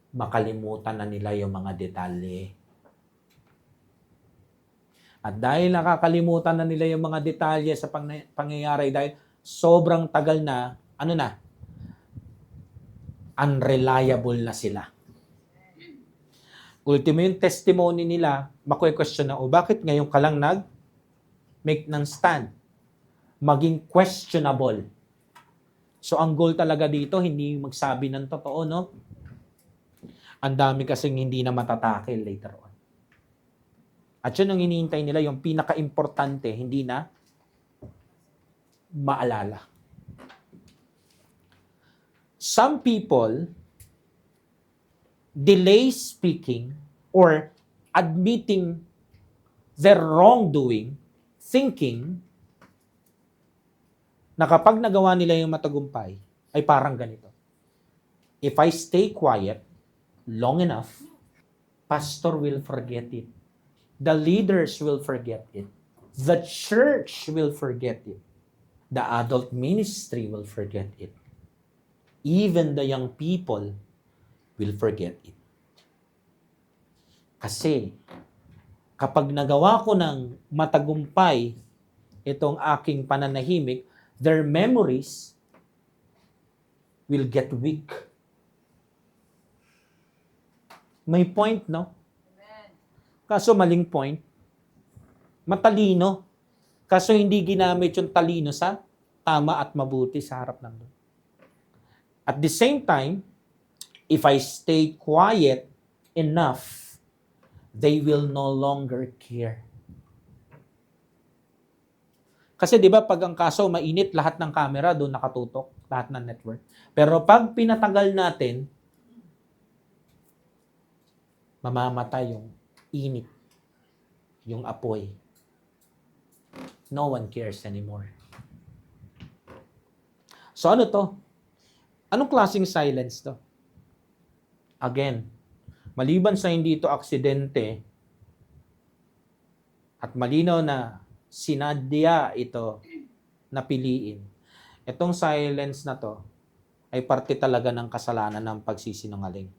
makalimutan na nila yung mga detalye. At dahil nakakalimutan na nila yung mga detalye sa pangyayari dahil sobrang tagal na, unreliable na sila. Ultimo yung testimony nila, makwe-question na, bakit ngayon ka lang nag-make ng stand? Maging questionable. So, ang goal talaga dito, hindi magsabi ng totoo, no? Ang dami kasing hindi na matatakil later on. At yun ang hinihintay nila, yung pinaka-importante, hindi na maalala. Some people delay speaking or admitting their wrongdoing, thinking na kapag nagawa nila yung matagumpay, ay parang ganito. If I stay quiet long enough, pastor will forget it. The leaders will forget it. The church will forget it. The adult ministry will forget it. Even the young people will forget it. Kasi, kapag nagawa ko ng matagumpay itong aking pananahimik, their memories will get weak. May point, no? Kaso maling point. Matalino. Kaso hindi ginamit yung talino sa tama at mabuti sa harap ng Lord. At the same time, if I stay quiet enough, they will no longer care. Kasi di ba pag ang kaso mainit, lahat ng camera doon nakatutok, lahat ng network. Pero pag pinatagal natin, mamamatay yung init, yung apoy. No one cares anymore. So ano to? Anong klaseng silence to? Again, maliban sa hindi ito aksidente at malinaw na sinadya ito na piliin, itong silence na to ay parte talaga ng kasalanan ng pagsisinungaling.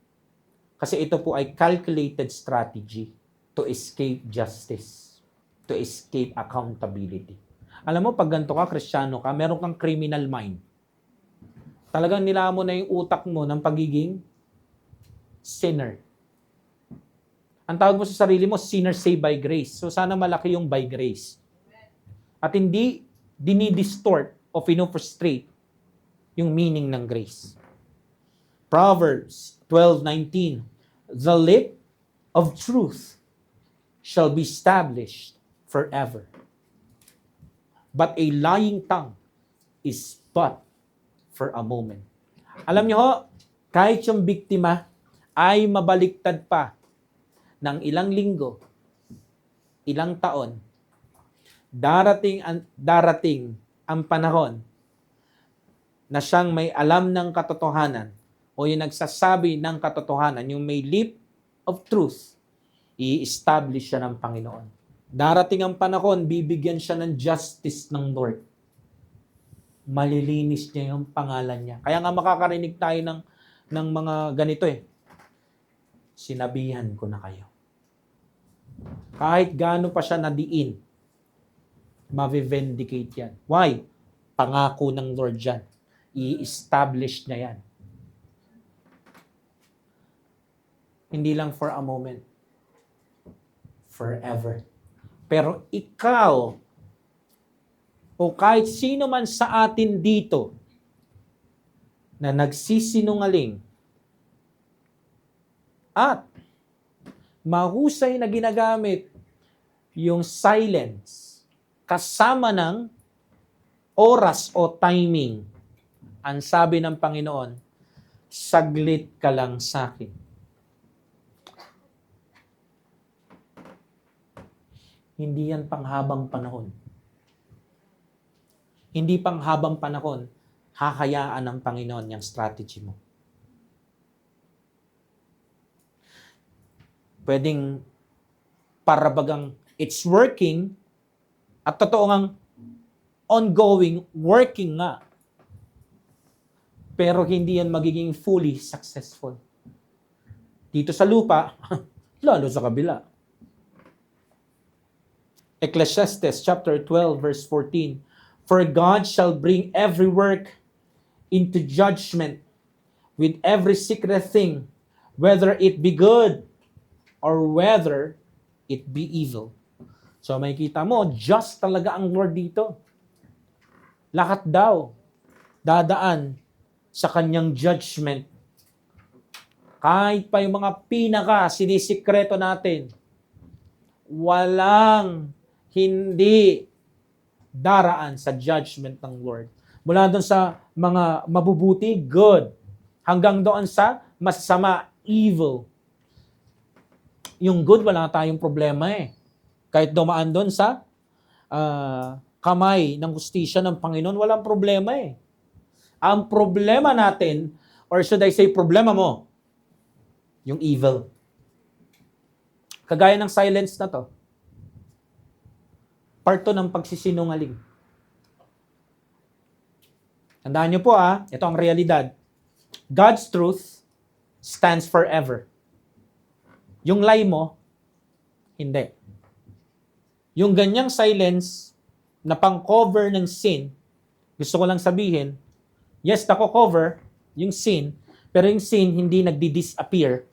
Kasi ito po ay calculated strategy to escape justice, to escape accountability. Alam mo, pag ganito ka, Kristiyano ka, meron kang criminal mind. Talagang nilamon na yung utak mo ng pagiging sinner. Ang tawag mo sa sarili mo, sinner saved by grace. So sana malaki yung by grace. At hindi dinidistort o pinufrustrate yung meaning ng grace. Proverbs 12:19, the lip of truth shall be established forever. But a lying tongue is but for a moment. Alam niyo ho, kahit yung biktima ay mabaliktad pa ng ilang linggo, ilang taon, darating ang panahon na siyang may alam ng katotohanan o yung nagsasabi ng katotohanan, yung may lip of truth, i-establish siya ng Panginoon. Darating ang panahon, bibigyan siya ng justice ng Lord. Malilinis niya yung pangalan niya. Kaya nga makakarinig tayo ng mga ganito eh. Sinabihan ko na kayo. Kahit gaano pa siya nadiin, mavi-vindicate yan. Why? Pangako ng Lord yan. I-establish niya yan. Hindi lang for a moment. Forever. Pero ikaw, o kahit sino man sa atin dito na nagsisinungaling at mahusay na ginagamit yung silence kasama ng oras o timing, ang sabi ng Panginoon, saglit ka lang sa akin. Hindi yan panghabang panahon. Hindi panghabang panahon, hahayaan ng Panginoon yung strategy mo. Pwedeng parabagang it's working at totoo ngang ongoing, working nga. Pero hindi yan magiging fully successful. Dito sa lupa, lalo sa kabila. Ecclesiastes chapter 12 verse 14, for God shall bring every work into judgment with every secret thing, whether it be good or whether it be evil. So makikita mo, just talaga ang Lord dito. Lahat daw dadaan sa kanyang judgment. Kahit pa yung mga sinisikreto natin, walang hindi daraan sa judgment ng Lord. Mula doon sa mga mabubuti, good. Hanggang doon sa masasama, evil. Yung good, wala tayong problema eh. Kahit dumaan doon sa kamay ng hustisya ng Panginoon, walang problema eh. Ang problema natin, or should I say problema mo, yung evil. Kagaya ng silence na to. Part to ng pagsisinungaling. Tandaan nyo po ito ang realidad. God's truth stands forever. Yung lie mo, hindi. Yung ganyang silence na pang-cover ng sin, gusto ko lang sabihin, yes, nako-cover yung sin, pero yung sin hindi nagdi-disappear.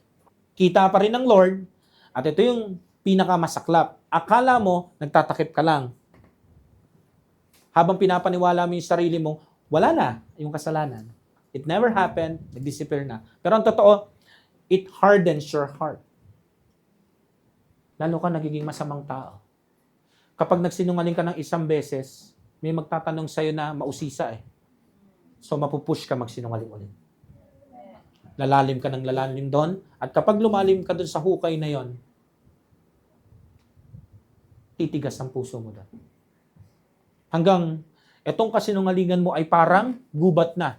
Kita pa rin ng Lord, at ito yung pinakamasaklap. Akala mo, nagtatakip ka lang. Habang pinapaniwala mo yung sarili mo, wala na yung kasalanan. It never happened, nag-disappear na. Pero ang totoo, it hardens your heart. Lalo ka nagiging masamang tao. Kapag nagsinungaling ka ng isang beses, may magtatanong sa'yo na mausisa eh. So mapupush ka magsinungaling ulit. Lalalim ka ng lalalim doon, at kapag lumalim ka doon sa hukay na yon, titigas ang puso mo doon. Hanggang etong kasinungalingan mo ay parang gubat na.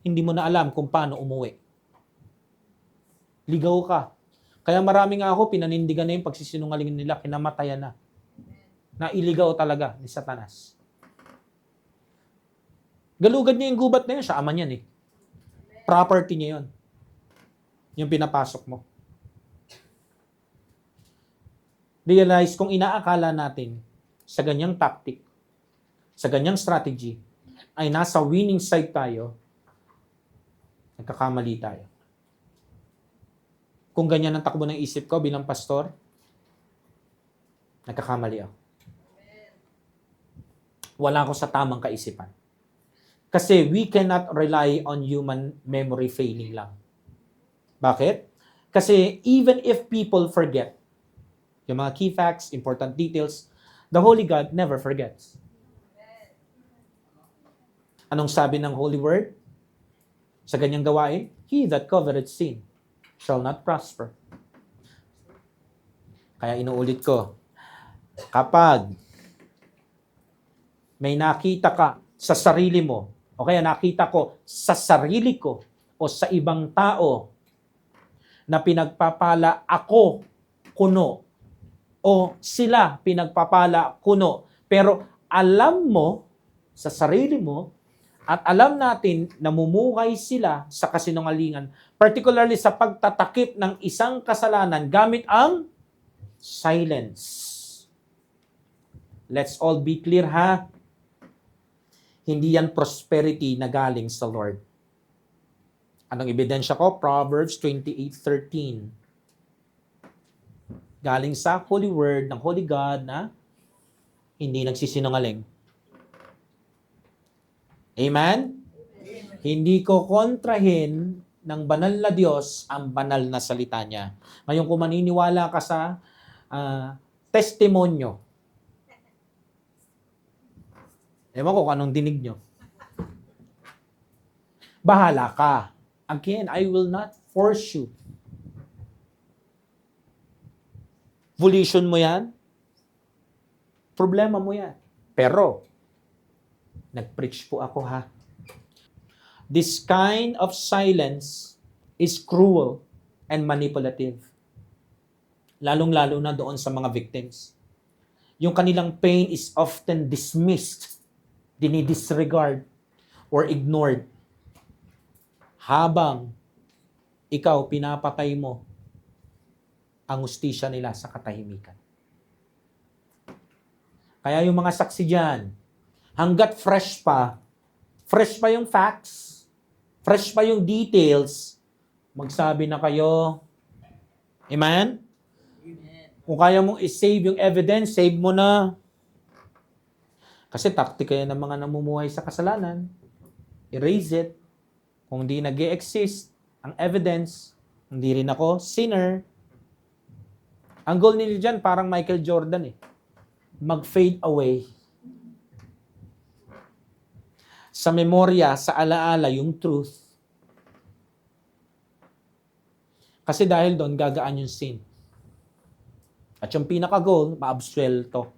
Hindi mo na alam kung paano umuwi. Ligaw ka. Kaya marami nga ako, pinanindigan na yung pagsisinungaling nila, kinamatayan na. Nailigaw talaga ni Satanas. Galugad niya yung gubat na yun, siya ama niyan eh. Property niya yun. Yung pinapasok mo. Realize kung inaakala natin sa ganyang tactic, sa ganyang strategy, ay nasa winning side tayo, nagkakamali tayo. Kung ganyan ang takbo ng isip ko bilang pastor, nagkakamali ako. Wala ako sa tamang kaisipan. Kasi we cannot rely on human memory failing lang. Bakit? Kasi even if people forget, yung mga key facts, important details, the Holy God never forgets. Anong sabi ng Holy Word? Sa ganyang gawain, he that covereth sin shall not prosper. Kaya inuulit ko, kapag may nakita ka sa sarili mo, o kaya nakita ko sa sarili ko o sa ibang tao na pinagpapala ako kuno o sila pinagpapala kuno, pero alam mo sa sarili mo at alam natin namumuhay sila sa kasinungalingan, particularly sa pagtatakip ng isang kasalanan gamit ang silence. Let's all be clear ha. Hindi yan prosperity na galing sa Lord. Anong ebidensya ko? Proverbs 28:13. Galing sa Holy Word ng Holy God na hindi nagsisinungaling. Amen? Hindi ko kontrahin ng banal na Diyos ang banal na salita niya. Ngayon kung maniniwala ka sa testimonyo, ewan ko kung anong dinig nyo, bahala ka. Again, I will not force you. Volition mo yan, problema mo yan. Pero, nag-preach po ako ha. This kind of silence is cruel and manipulative. Lalong-lalo na doon sa mga victims. Yung kanilang pain is often dismissed, dinidisregard, or ignored. Habang ikaw pinapatay mo ang hustisya nila sa katahimikan. Kaya yung mga saksi dyan, hanggat fresh pa yung facts, fresh pa yung details, magsabi na kayo. Amen? Kung kaya mong i-save yung evidence, save mo na. Kasi taktika yan ng mga namumuhay sa kasalanan. Erase it. Kung di nag-e-exist ang evidence, hindi rin ako sinner. Ang goal nila dyan, parang Michael Jordan mag-fade away. Sa memorya, sa alaala, yung truth. Kasi dahil doon, gagaan yung sin. At yung pinaka-goal, maabsuelto.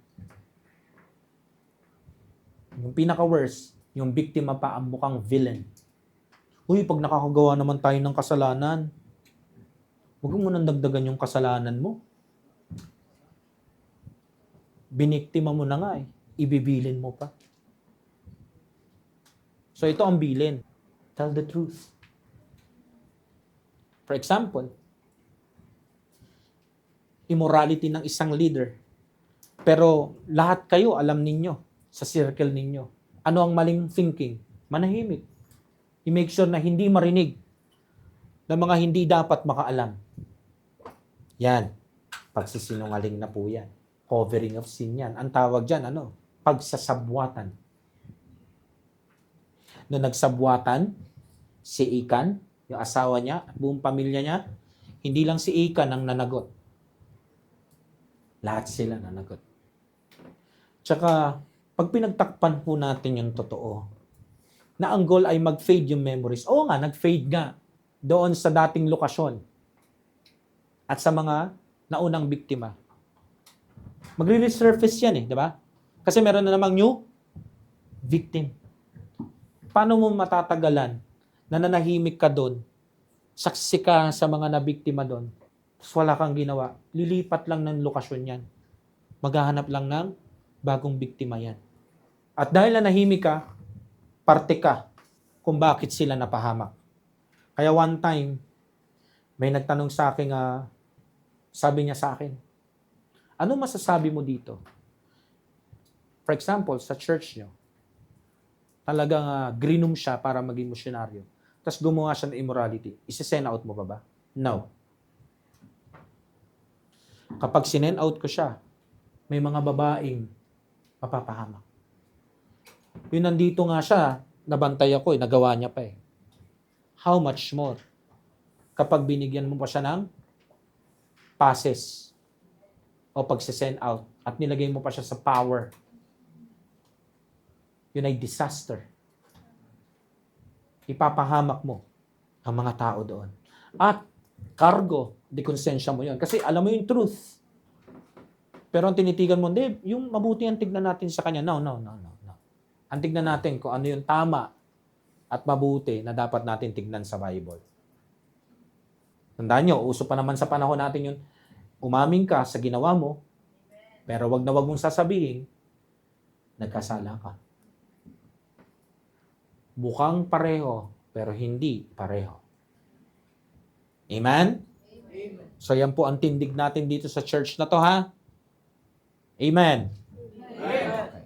Yung pinaka-worst, yung biktima pa ang mukhang villain. Uy, pag nakakagawa naman tayo ng kasalanan, huwag mo nang dagdagan yung kasalanan mo. Biniktima mo na nga eh. Ibibilin mo pa. So ito ang bilin. Tell the truth. For example, immorality ng isang leader. Pero lahat kayo alam ninyo sa circle ninyo. Ano ang maling thinking? Manahimik. I-make sure na hindi marinig ng mga hindi dapat makaalam. Yan. Pagsisinungaling na po yan. Covering of sin yan. Ang tawag dyan, pagsasabwatan. Noong nagsabwatan, si Achan, yung asawa niya, buong pamilya niya, hindi lang si Achan ang nanagot. Lahat sila nanagot. Tsaka, pag pinagtakpan po natin yung totoo, na ang goal ay mag-fade yung memories. Oo nga, nag-fade nga doon sa dating lokasyon at sa mga naunang biktima. Magre-resurface yan di ba? Kasi meron na namang new victim. Paano mo matatagalan na nanahimik ka doon, saksi ka sa mga nabiktima doon, tapos wala kang ginawa, lilipat lang ng lokasyon yan. Maghahanap lang ng bagong biktima yan. At dahil nanahimik ka, parte ka kung bakit sila napahamak. Kaya one time, may nagtanong sa akin, sabi niya sa akin, ano masasabi mo dito? For example, sa church niyo, talagang grinom siya para maging misyonaryo. Tapos gumawa siya ng immorality. Isi-send out mo ba? No. Kapag sinend out ko siya, may mga babaeng mapapahamak. Yung nandito nga siya, nabantay ako nagawa niya pa How much more? Kapag binigyan mo pa siya ng passes o pag-send out at nilagay mo pa siya sa power, yun ay disaster. Ipapahamak mo ang mga tao doon. At cargo, di konsensya mo yun. Kasi alam mo yung truth. Pero ang tinitigan mo, hindi, yung mabuti ang tignan natin sa kanya. No. Ang tignan natin kung ano yung tama at mabuti na dapat natin tignan sa Bible. Tandaan nyo, uso pa naman sa panahon natin yun, umaming ka sa ginawa mo, pero wag na wag mong sasabihin, nagkasala ka. Mukhang pareho, pero hindi pareho. Amen? Amen. So yan po ang tindig natin dito sa church na to, ha? Amen. Amen. Okay.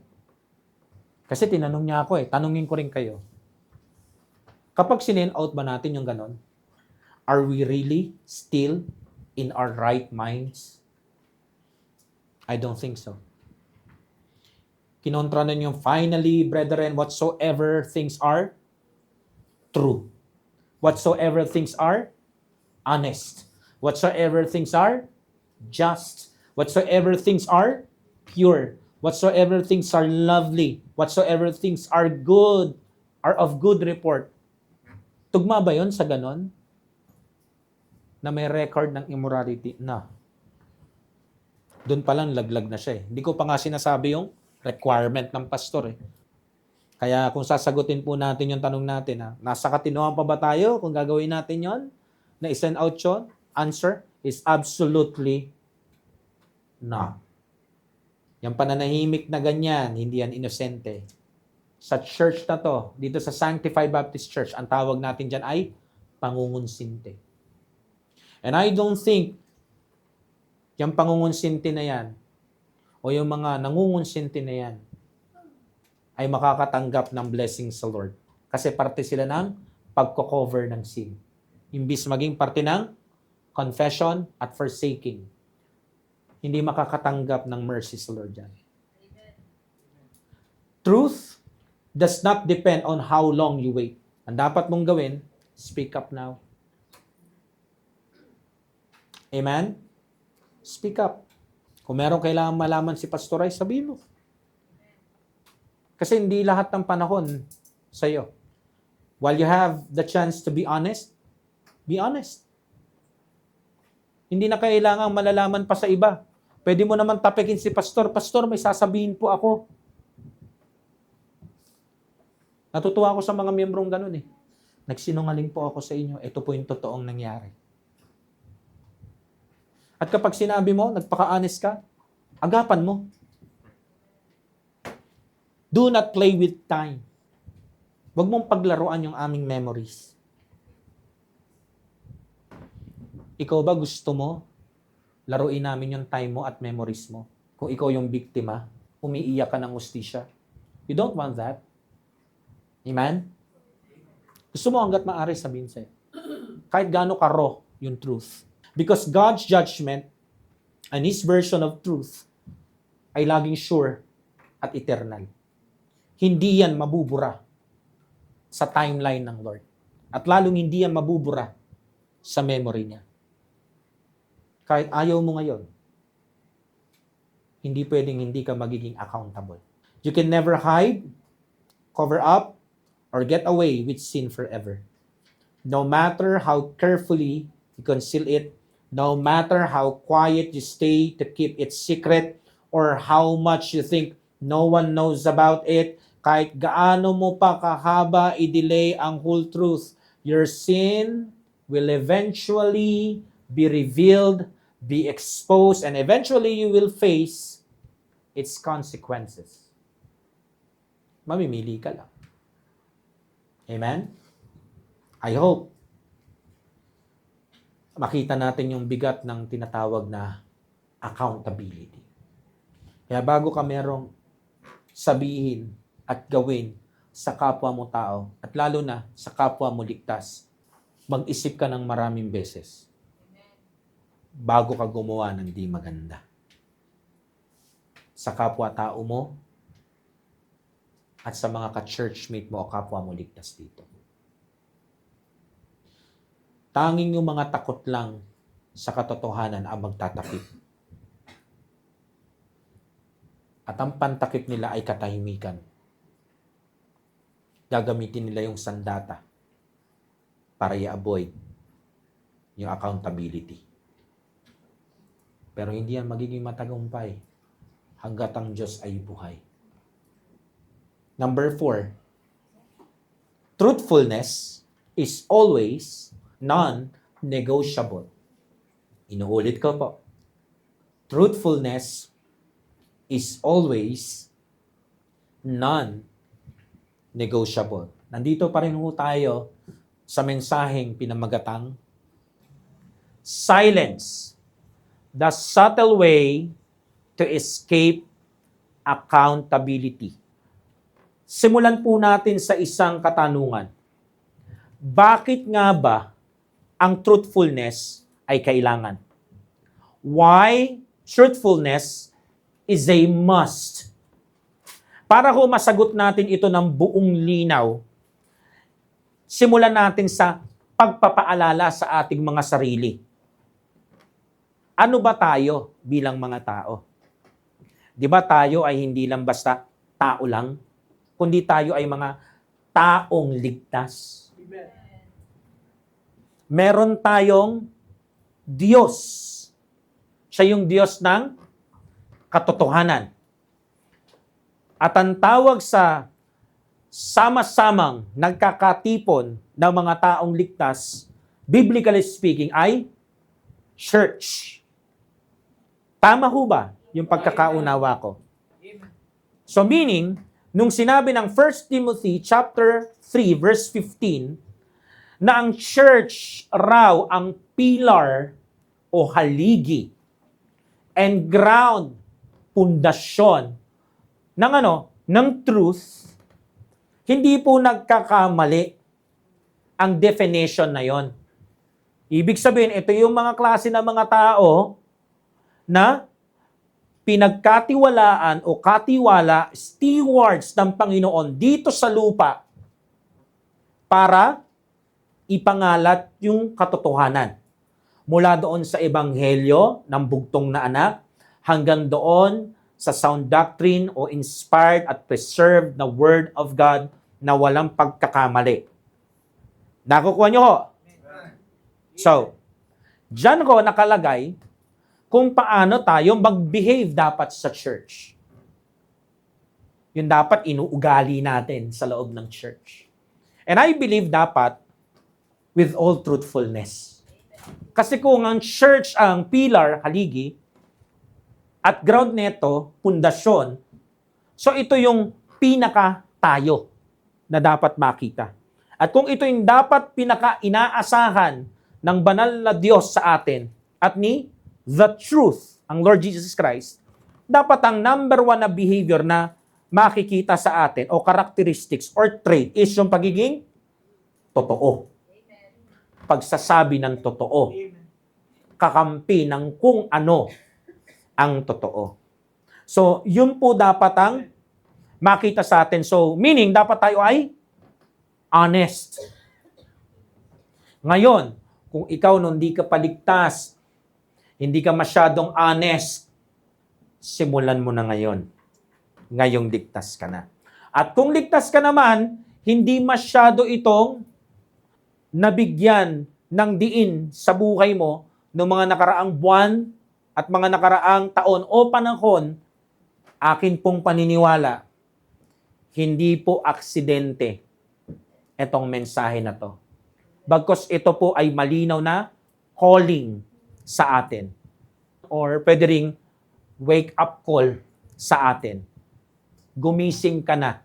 Kasi tinanong niya ako tanungin ko rin kayo. Kapag sinend out ba natin yung ganon, are we really still in our right minds? I don't think so. Kinontra nun yung finally, brethren, whatsoever things are true. Whatsoever things are honest. Whatsoever things are just. Whatsoever things are pure. Whatsoever things are lovely. Whatsoever things are good, are of good report. Tugma ba yun sa ganon? Na may record ng immorality? Na. Doon pa lang laglag na siya Hindi ko pa nga sinasabi yung requirement ng pastor Kaya kung sasagutin po natin yung tanong natin, nasa katinoan pa ba tayo kung gagawin natin yon? Na i-send out yun? Answer is absolutely no. Yung pananahimik na ganyan, hindi yan inosente. Sa church na to, dito sa Sanctified Baptist Church, ang tawag natin dyan ay pangungunsinte. And I don't think yung pangungunsinte na yan o yung mga nangungunsinte na yan ay makakatanggap ng blessings sa Lord. Kasi parte sila ng pagko-cover ng sin. Imbis maging parte ng confession at forsaking. Hindi makakatanggap ng mercy sa Lord yan. Truth does not depend on how long you wait. Ang dapat mong gawin, speak up now. Amen? Speak up. Kung meron kailangan malaman si Pastor Ay, sabihin mo. Kasi hindi lahat ng panahon sa'yo. While you have the chance to be honest, be honest. Hindi na kailangan malalaman pa sa iba Pwede mo naman tapikin si pastor, Pastor, may sasabihin po ako. Natutuwa ako sa mga miyembrong ganun eh. Nagsinungaling po ako sa inyo. Ito po yung totoong nangyari. At kapag sinabi mo, nagpaka-honest ka, agapan mo. Do not play with time. Huwag mong paglaruan yung aming memories. Ikaw ba gusto mo laruin namin yung time mo at memories mo? Kung ikaw yung biktima, umiiyak ka ng hustisya. You don't want that. Amen? Gusto mo hanggat maaari sabihin sa'yo. Kahit gaano ka raw yung truth. Because God's judgment and His version of truth ay laging sure at eternal. Hindi yan mabubura sa timeline ng Lord. At lalong hindi yan mabubura sa memory niya. Kahit ayaw mo ngayon, hindi pwedeng hindi ka magiging accountable. You can never hide, cover up, or get away with sin forever. No matter how carefully you conceal it, no matter how quiet you stay to keep it secret, or how much you think no one knows about it, kahit gaano mo pa kahaba i-delay ang whole truth, your sin will eventually be revealed, be exposed, and eventually you will face its consequences. Mamimili ka lang. Amen? I hope makita natin yung bigat ng tinatawag na accountability. Kaya bago ka merong sabihin at gawin sa kapwa mo tao, at lalo na sa kapwa mo ligtas, mag-isip ka ng maraming beses bago ka gumawa ng di maganda. Sa kapwa-tao mo at sa mga ka-churchmate mo o kapwa mo ligtas dito. Tanging yung mga takot lang sa katotohanan ang magtatakip. At ang pantakip nila ay katahimikan. Gagamitin nila yung sandata para i-avoid yung accountability. Pero hindi yan magiging matagumpay hanggat ang Diyos ay buhay. Number 4, truthfulness is always non-negotiable. Inuulit ko po. Truthfulness is always non-negotiable. Nandito pa rin tayo sa mensaheng pinamagatang silence, the subtle way to escape accountability. Simulan po natin sa isang katanungan. Bakit nga ba ang truthfulness ay kailangan? Why truthfulness is a must? Para ho masagot natin ito ng buong linaw, simulan natin sa pagpapaalala sa ating mga sarili. Ano ba tayo bilang mga tao? Di ba tayo ay hindi lang basta tao lang, kundi tayo ay mga taong ligtas. Amen. Meron tayong Diyos. Siya yung Diyos ng katotohanan. At ang tawag sa sama-samang nagkakatipon ng mga taong ligtas, biblically speaking, ay church. Tama ho ba yung pagkakaunawa ko? So meaning, nung sinabi ng 1 Timothy chapter 3 verse 15 na ang church raw ang pilar o haligi and ground, pundasyon ng ng truth, hindi po nagkakamali ang definition na yon. Ibig sabihin, ito yung mga klase ng mga tao na pinagkatiwalaan o katiwala, stewards ng Panginoon dito sa lupa para ipangalat yung katotohanan. Mula doon sa ebanghelyo ng bugtong na anak hanggang doon sa sound doctrine o inspired at preserved na Word of God na walang pagkakamali. Nakukuha nyo ho? So, dyan ko nakalagay kung paano tayo mag-behave dapat sa church. Yun dapat inuugali natin sa loob ng church. And I believe dapat with all truthfulness. Kasi kung ang church ang pillar, haligi, at ground neto, pundasyon, so ito yung pinaka tayo na dapat makita. At kung ito yung dapat pinaka-inaasahan ng banal na Diyos sa atin at ni the truth, ang Lord Jesus Christ, dapat ang number one na behavior na makikita sa atin o characteristics or trait is yung pagiging totoo. Pagsasabi ng totoo. Kakampi ng kung ano ang totoo. So, yun po dapat ang makita sa atin. So, meaning, dapat tayo ay honest. Ngayon, kung ikaw nung hindi ka paligtas, hindi ka masyadong honest, simulan mo na ngayon. Ngayong ligtas ka na. At kung ligtas ka naman, hindi masyado itong nabigyan ng diin sa buhay mo noong mga nakaraang buwan at mga nakaraang taon o panahon, akin pong paniniwala, hindi po aksidente itong mensahe na to. Bagkus ito po ay malinaw na calling sa atin. Or pwede ring wake up call sa atin. Gumising ka na.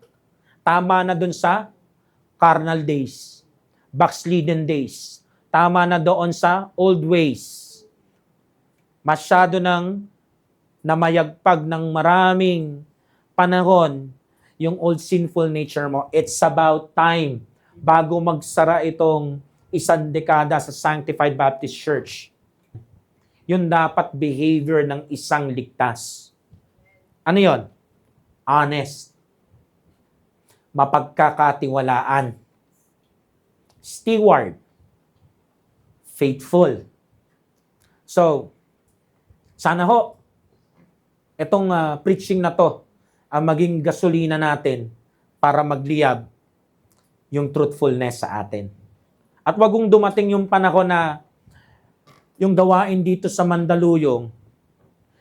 Tama na dun sa carnal days, backslidden days. Tama na doon sa old ways. Masyado nang namayagpag ng maraming panahon yung old sinful nature mo. It's about time bago magsara itong isang dekada sa Sanctified Baptist Church. Yun dapat behavior ng isang ligtas. Ano yon? Honest. Mapagkakatiwalaan. Steward. Faithful. So, sana ho, itong preaching na to, ang maging gasolina natin para magliyab yung truthfulness sa atin. At wag kong dumating yung panahon na yung gawain dito sa Mandaluyong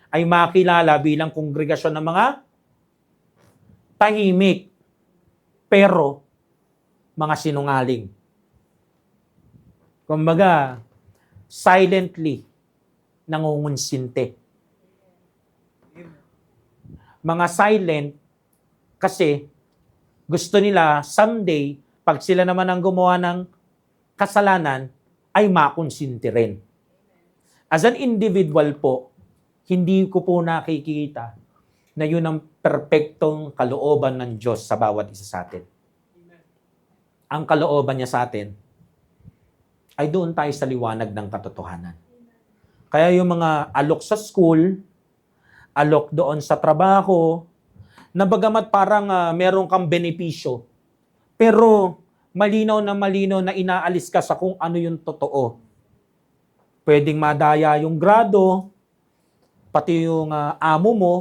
ay makilala bilang kongregasyon ng mga tahimik, pero mga sinungaling. Kumbaga, silently nangungunsinte. Mga silent kasi gusto nila someday, pag sila naman ang gumawa ng kasalanan, ay makonsinti rin. As an individual po, hindi ko po nakikita na yun ang perpektong kalooban ng Diyos sa bawat isa sa atin. Ang kalooban niya sa atin ay doon tayo sa liwanag ng katotohanan. Kaya yung mga alok sa school, alok doon sa trabaho, na bagamat parang meron kang benepisyo, pero malinaw na inaalis ka sa kung ano yung totoo. Pwedeng madaya yung grado, pati yung amo mo,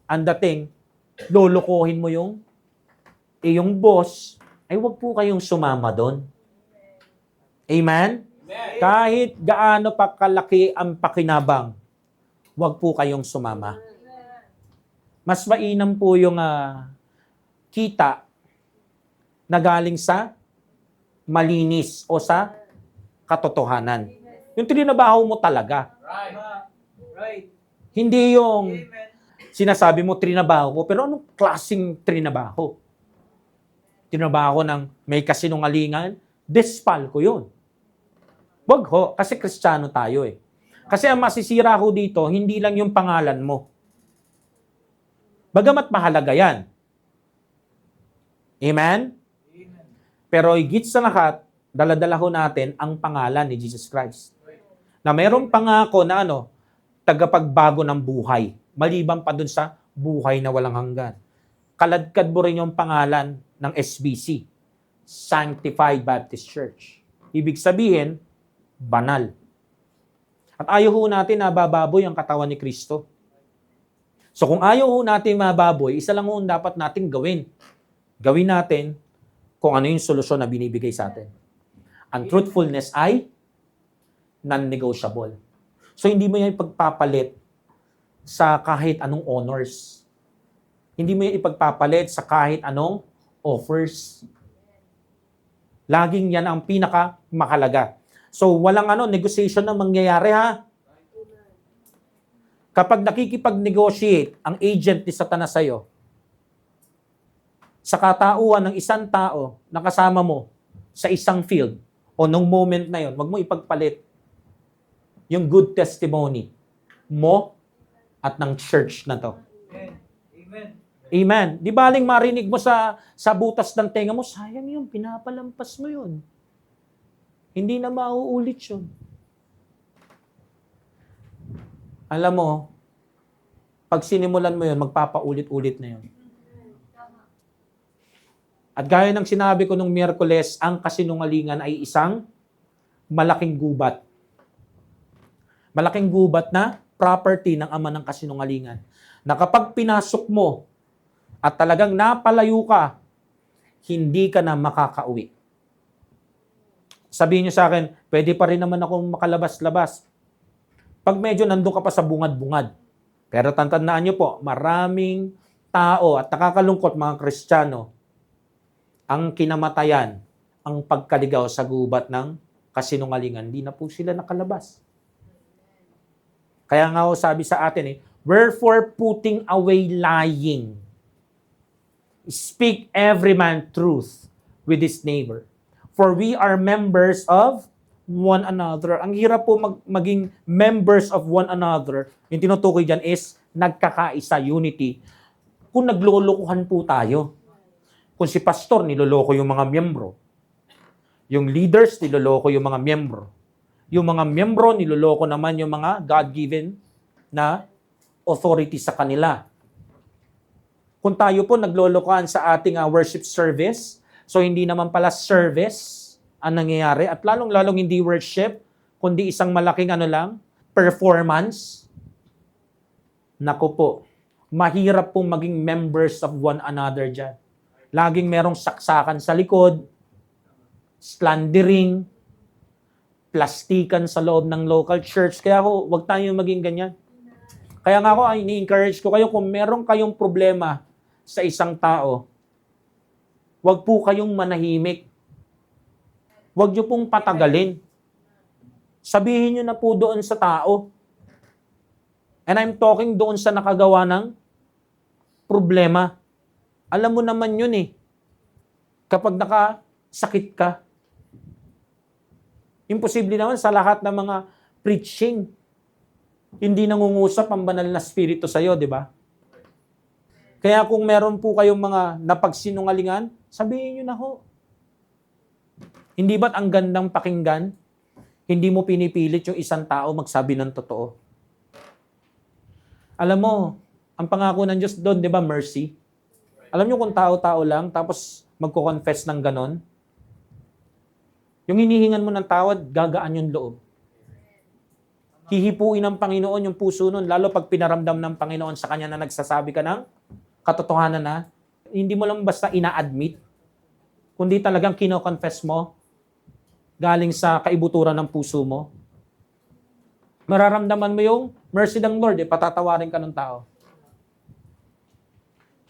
ang dating, lolokohin mo yung boss, ay wag po kayong sumama doon. Amen? Kahit gaano pa kalaki ang pakinabang, wag po kayong sumama. Mas mainam po yung kita na galing sa malinis o sa katotohanan. Yung trinabaho mo talaga. Right. Hindi yung sinasabi mo trinabaho ko, pero anong klaseng trinabaho? Trinabaho ng may kasinungalingan? Despal ko yun. Wag ho, kasi Kristiyano tayo eh. Kasi ang masisira ko dito, hindi lang yung pangalan mo. Bagamat mahalaga yan. Amen? Pero higit sa lahat, daladala ho natin ang pangalan ni Jesus Christ. Na mayroong pangako na tagapagbago ng buhay. Maliban pa dun sa buhay na walang hanggan. Kaladkad mo rin yung pangalan ng SBC, Sanctified Baptist Church. Ibig sabihin, banal. At ayaw ho natin na bababoy ang katawan ni Kristo. So kung ayaw ho natin mababoy, isa lang ho dapat natin gawin. Gawin natin kung ano yung solusyon na binibigay sa atin. Ang truthfulness ay non-negotiable. So hindi mo yan ipagpapalit sa kahit anong honors. Hindi mo yan ipagpapalit sa kahit anong offers. Laging yan ang pinakamahalaga. So walang negotiation na mangyayari ha. Kapag nakikipag-negotiate ang agent ni Satanas sa'yo, sa katauhan ng isang tao na kasama mo sa isang field o nung moment na yon, wag mo ipagpalit yung good testimony mo at ng church na to. Amen. Amen. Amen. Di baling marinig mo sa butas ng tenga mo, sayang yun, pinapalampas mo yun. Hindi na mauulit yun. Alam mo, pag sinimulan mo yun, magpapaulit-ulit na yun. At gaya ng sinabi ko nung Miyerkules, ang kasinungalingan ay isang malaking gubat. Malaking gubat na property ng ama ng kasinungalingan. Na kapag pinasok mo at talagang napalayo ka, hindi ka na makakauwi. Sabihin niyo sa akin, pwede pa rin naman akong makalabas-labas. Pag medyo nandun ka pa sa bungad-bungad. Pero tandaan niyo po, maraming tao at nakakalungkot mga Kristiyano, ang kinamatayan, ang pagkaligaw sa gubat ng kasinungalingan, hindi na po sila nakalabas. Kaya nga sabi sa atin wherefore putting away lying, speak every man truth with his neighbor. For we are members of one another. Ang hirap po maging members of one another. Yung tinutukoy dyan is nagkakaisa, unity. Kung naglolokohan po tayo. Kung si pastor, niloloko yung mga miyembro. Yung leaders, niloloko yung mga miyembro. Yung mga miyembro, niloloko naman yung mga God-given na authority sa kanila. Kung tayo po naglolokohan sa ating worship service, so hindi naman pala service ang nangyayari, at lalong-lalong hindi worship, kundi isang malaking performance, naku po, mahirap pong maging members of one another dyan. Laging merong saksakan sa likod, slandering, plastikan sa loob ng local church. Kaya wag tayong maging ganyan. Kaya nga ini-encourage ko kayo, kung meron kayong problema sa isang tao, wag po kayong manahimik. Wag niyo pong patagalin. Sabihin niyo na po doon sa tao. And I'm talking doon sa nakagawa ng problema. Alam mo naman yun kapag nakasakit ka. Imposible naman sa lahat ng mga preaching. Hindi nangungusap ang banal na spirito sa'yo, di ba? Kaya kung meron po kayong mga napagsinungalingan, sabihin nyo na ho. Hindi ba't ang gandang pakinggan? Hindi mo pinipilit yung isang tao magsabi ng totoo. Alam mo, ang pangako ng Diyos doon, di ba, mercy? Alam nyo kung tao-tao lang, tapos magko-confess ng ganon, yung hinihingan mo ng tawad, gagaan yung loob. Hihipuin ng Panginoon yung puso nun, lalo pag pinaramdam ng Panginoon sa kanya na nagsasabi ka ng katotohanan na, hindi mo lang basta ina-admit, kundi talagang kino-confess mo, galing sa kaibuturan ng puso mo. Mararamdaman mo yung mercy ng Lord, patatawarin ka ng tao.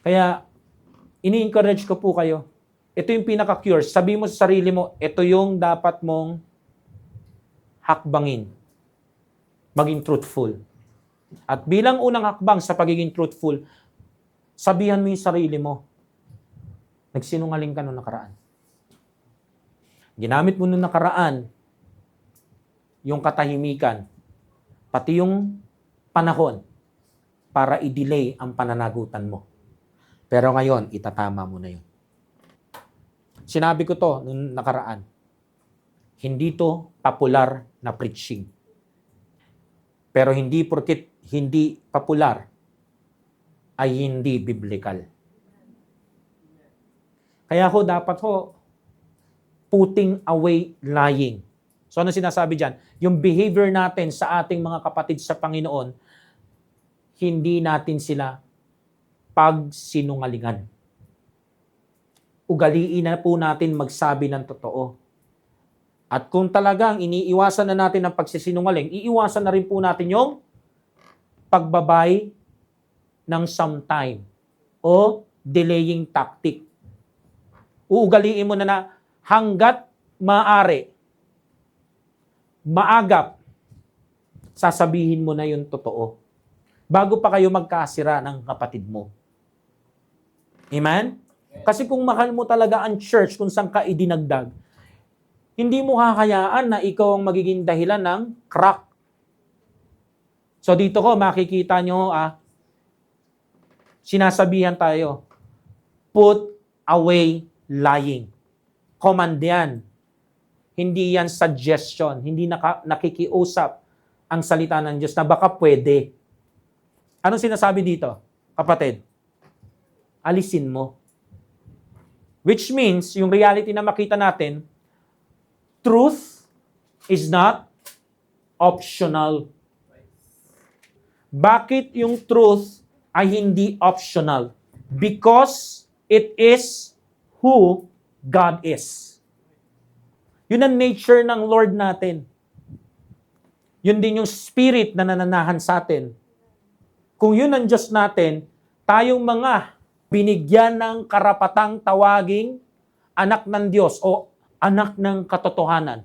Kaya, ini-encourage ko po kayo. Ito yung pinaka-cure. Sabi mo sa sarili mo, ito yung dapat mong hakbangin. Maging truthful. At bilang unang hakbang sa pagiging truthful, sabihan mo yung sarili mo, nagsinungaling ka noong nakaraan. Ginamit mo noong nakaraan yung katahimikan, pati yung panahon para i-delay ang pananagutan mo. Pero ngayon, itatama mo na yun. Sinabi ko to noong nakaraan. Hindi to popular na preaching. Pero hindi porkit hindi popular ay hindi biblical. Kaya dapat putting away lying. So ano sinasabi dyan? Yung behavior natin sa ating mga kapatid sa Panginoon, hindi natin sila pagsinungalingan. Ugaliin na po natin magsabi ng totoo. At kung talagang iniiwasan na natin ang pagsisinungaling, iiwasan na rin po natin yung pagbabay ng sometime o delaying tactic. Uugaliin mo na hanggat maaari, maagap, sasabihin mo na yung totoo. Bago pa kayo magkasira ng kapatid mo. Amen? Kasi kung mahal mo talaga ang church kung saan ka idinagdag, hindi mo kakayaan na ikaw ang magiging dahilan ng crack. So dito ko makikita nyo, sinasabihan tayo, put away lying. Command yan. Hindi yan suggestion. Hindi nakikiusap ang salita ng Diyos na baka pwede. Anong sinasabi dito, kapatid? Alisin mo. Which means, yung reality na makita natin, truth is not optional. Bakit yung truth ay hindi optional? Because it is who God is. Yun ang nature ng Lord natin. Yun din yung spirit na nananahan sa atin. Kung yun ang Diyos natin, tayong mga binigyan ng karapatang tawaging anak ng Diyos o anak ng katotohanan.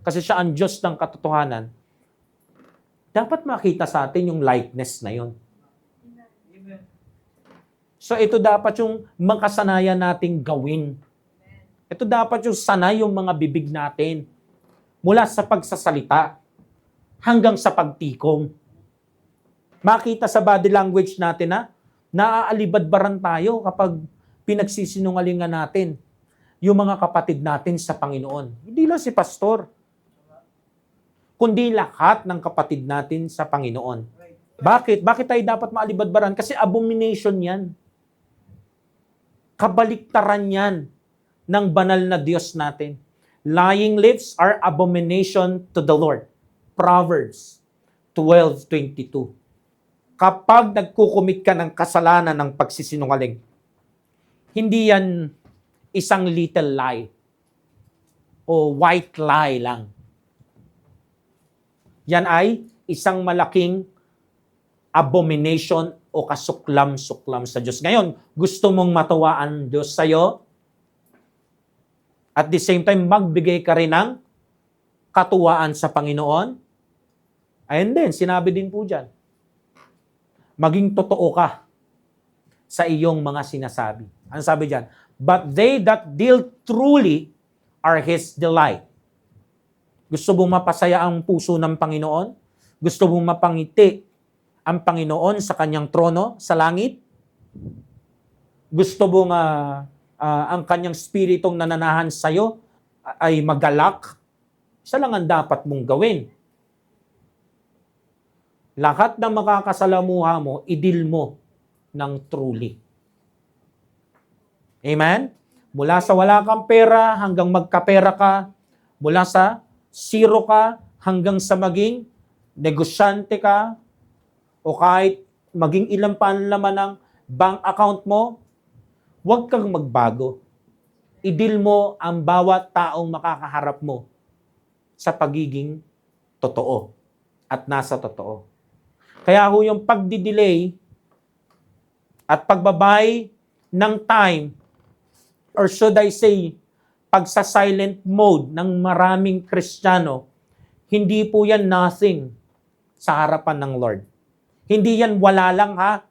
Kasi siya ang Diyos ng katotohanan. Dapat makita sa atin yung likeness na yun. Amen. So ito dapat yung makasanayan nating gawin. Ito dapat yung sanay yung mga bibig natin. Mula sa pagsasalita hanggang sa pagtikom. Makita sa body language natin na naaalibadbaran tayo kapag pinagsisinungalingan natin yung mga kapatid natin sa Panginoon. Hindi lang si pastor, kundi lahat ng kapatid natin sa Panginoon. Bakit? Bakit tayo dapat maalibadbaran? Kasi abomination yan. Kabaliktaran yan ng banal na Diyos natin. Lying lips are abomination to the Lord. Proverbs 12:22. Kapag nagkukumit ka ng kasalanan ng pagsisinungaling, hindi yan isang little lie o white lie lang. Yan ay isang malaking abomination o kasuklam-suklam sa Diyos. Ngayon, gusto mong matuwaan Diyos sa'yo, at the same time, magbigay ka rin ng katuwaan sa Panginoon. Ayun din, sinabi din po dyan, maging totoo ka sa iyong mga sinasabi. Ano sabi dyan? But they that deal truly are His delight. Gusto mong mapasaya ang puso ng Panginoon? Gusto mong mapangiti ang Panginoon sa kanyang trono sa langit? Gusto mong ang kanyang spiritong nananahan sa'yo ay magalak? Isa lang ang dapat mong gawin. Lahat ng makakasalamuha mo, idil mo ng truly. Amen? Mula sa wala kang pera hanggang magkapera ka, mula sa zero ka hanggang sa maging negosyante ka, o kahit maging ilang pa ang laman ng bank account mo, huwag kang magbago. Idil mo ang bawat taong makakaharap mo sa pagiging totoo at nasa totoo. Kaya ho yung pagdidelay at pagbabay ng time, or should I say, pagsa-silent mode ng maraming Kristiyano, hindi po yan nothing sa harapan ng Lord. Hindi yan wala lang ha.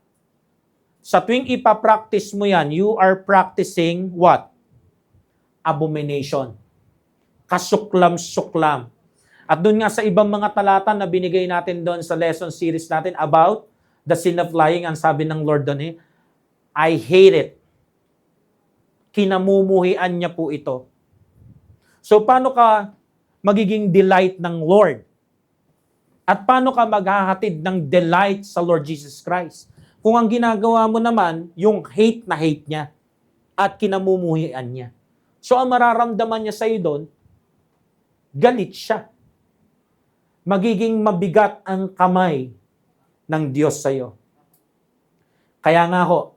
Sa tuwing ipapractice mo yan, you are practicing what? Abomination. Kasuklam-suklam. At doon nga sa ibang mga talata na binigay natin doon sa lesson series natin about the sin of lying, ang sabi ng Lord doon I hate it. Kinamumuhian niya po ito. So paano ka magiging delight ng Lord? At paano ka maghahatid ng delight sa Lord Jesus Christ? Kung ang ginagawa mo naman, yung hate na hate niya at kinamumuhian niya. So ang mararamdaman niya sa iyo doon, galit siya. Magiging mabigat ang kamay ng Diyos sa iyo. Kaya nga ho,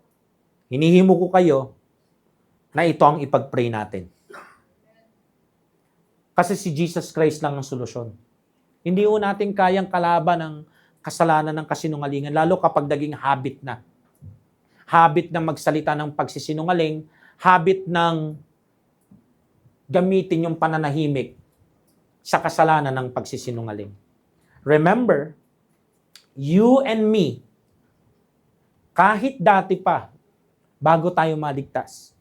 hinihimo ko kayo na ito ang ipag-pray natin. Kasi si Jesus Christ lang ang solusyon. Hindi ho natin kayang kalaban ng kasalanan ng kasinungalingan, lalo kapag naging habit na. Habit ng magsalita ng pagsisinungaling, habit ng gamitin yung pananahimik sa kasalanan ng pagsisinungaling. Remember, you and me, kahit dati pa, bago tayo maligtas,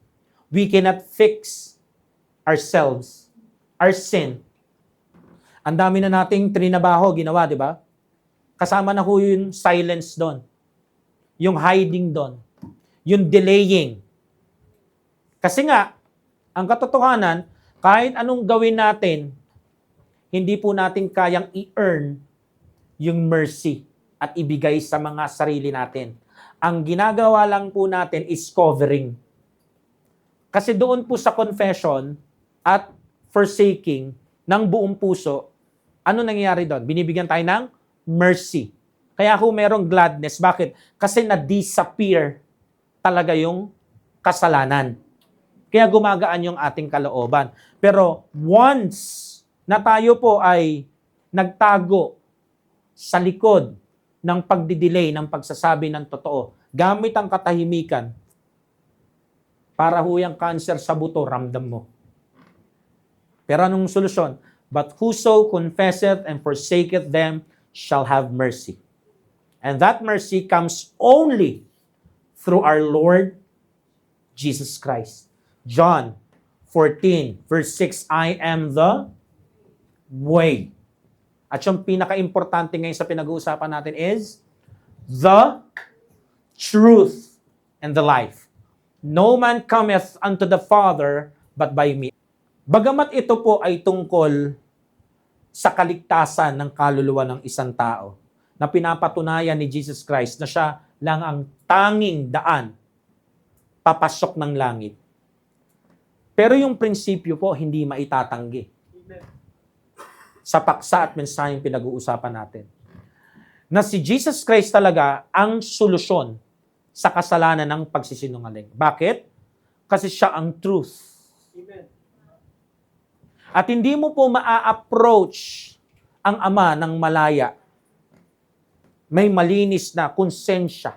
we cannot fix ourselves, our sin. Ang dami na nating trinabaho, ginawa, di ba? Kasama na ho yung silence doon. Yung hiding doon. Yung delaying. Kasi nga, ang katotohanan, kahit anong gawin natin, hindi po natin kayang i-earn yung mercy at ibigay sa mga sarili natin. Ang ginagawa lang po natin is covering. Kasi doon po sa confession at forsaking ng buong puso, ano nangyayari doon? Binibigyan tayo ng mercy. Kaya kung merong gladness, bakit? Kasi na-disappear talaga yung kasalanan. Kaya gumagaan yung ating kalooban. Pero once na tayo po ay nagtago sa likod ng pagdidelay, ng pagsasabi ng totoo, gamit ang katahimikan, para huyang cancer sa buto, ramdam mo. Pero anong solusyon? But whoso confesseth and forsaketh them shall have mercy. And that mercy comes only through our Lord Jesus Christ. John 14, verse 6, I am the way. At yung pinaka-importante ngayon sa pinag-uusapan natin is the truth and the life. No man cometh unto the Father but by me. Bagamat ito po ay tungkol sa kaligtasan ng kaluluwa ng isang tao, na pinapatunayan ni Jesus Christ na siya lang ang tanging daan papasok ng langit. Pero yung prinsipyo po, hindi maitatanggi. Sa paksa at mensaheng pinag-uusapan natin. Na si Jesus Christ talaga ang solusyon sa kasalanan ng pagsisinungaling. Bakit? Kasi siya ang truth. Amen. At hindi mo po maa-approach ang Ama ng malaya. May malinis na konsensya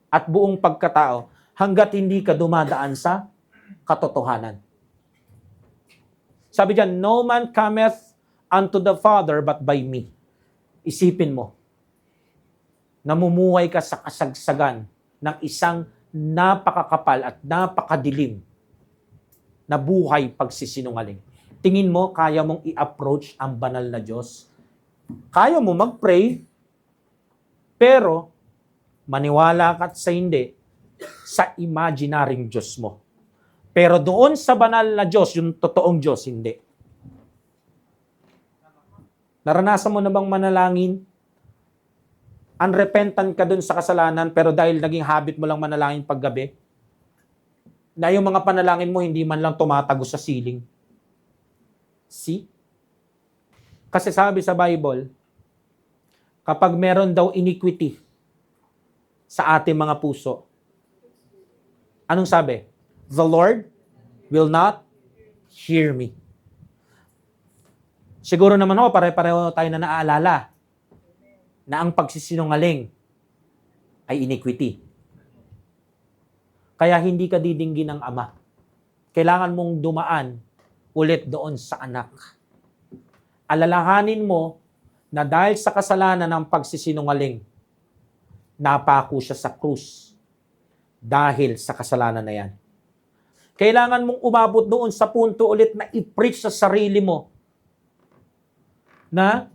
at buong pagkatao hanggat hindi ka dumadaan sa katotohanan. Sabi diyan, no man cometh unto the Father but by me. Isipin mo, namumuhay ka sa kasagsagan ng isang napakakapal at napakadilim na buhay pagsisinungaling. Tingin mo, kaya mong i-approach ang banal na Diyos? Kaya mo mag-pray, pero maniwala ka sa hindi sa imaginaryong Diyos mo. Pero doon sa banal na Diyos, yung totoong Diyos, hindi. Naranasan mo na bang manalangin? Unrepentant ka doon sa kasalanan, pero dahil naging habit mo lang manalangin paggabi, na yung mga panalangin mo hindi man lang tumatago sa ceiling. See? Kasi sabi sa Bible, kapag meron daw iniquity sa ating mga puso, anong sabi? The Lord will not hear me. Siguro naman pare-pareho tayo na naaalala na ang pagsisinungaling ay iniquity. Kaya hindi ka didinggin ng Ama. Kailangan mong dumaan ulit doon sa anak. Alalahanin mo na dahil sa kasalanan ng pagsisinungaling, napako siya sa krus dahil sa kasalanan na yan. Kailangan mong umabot doon sa punto ulit na i-preach sa sarili mo na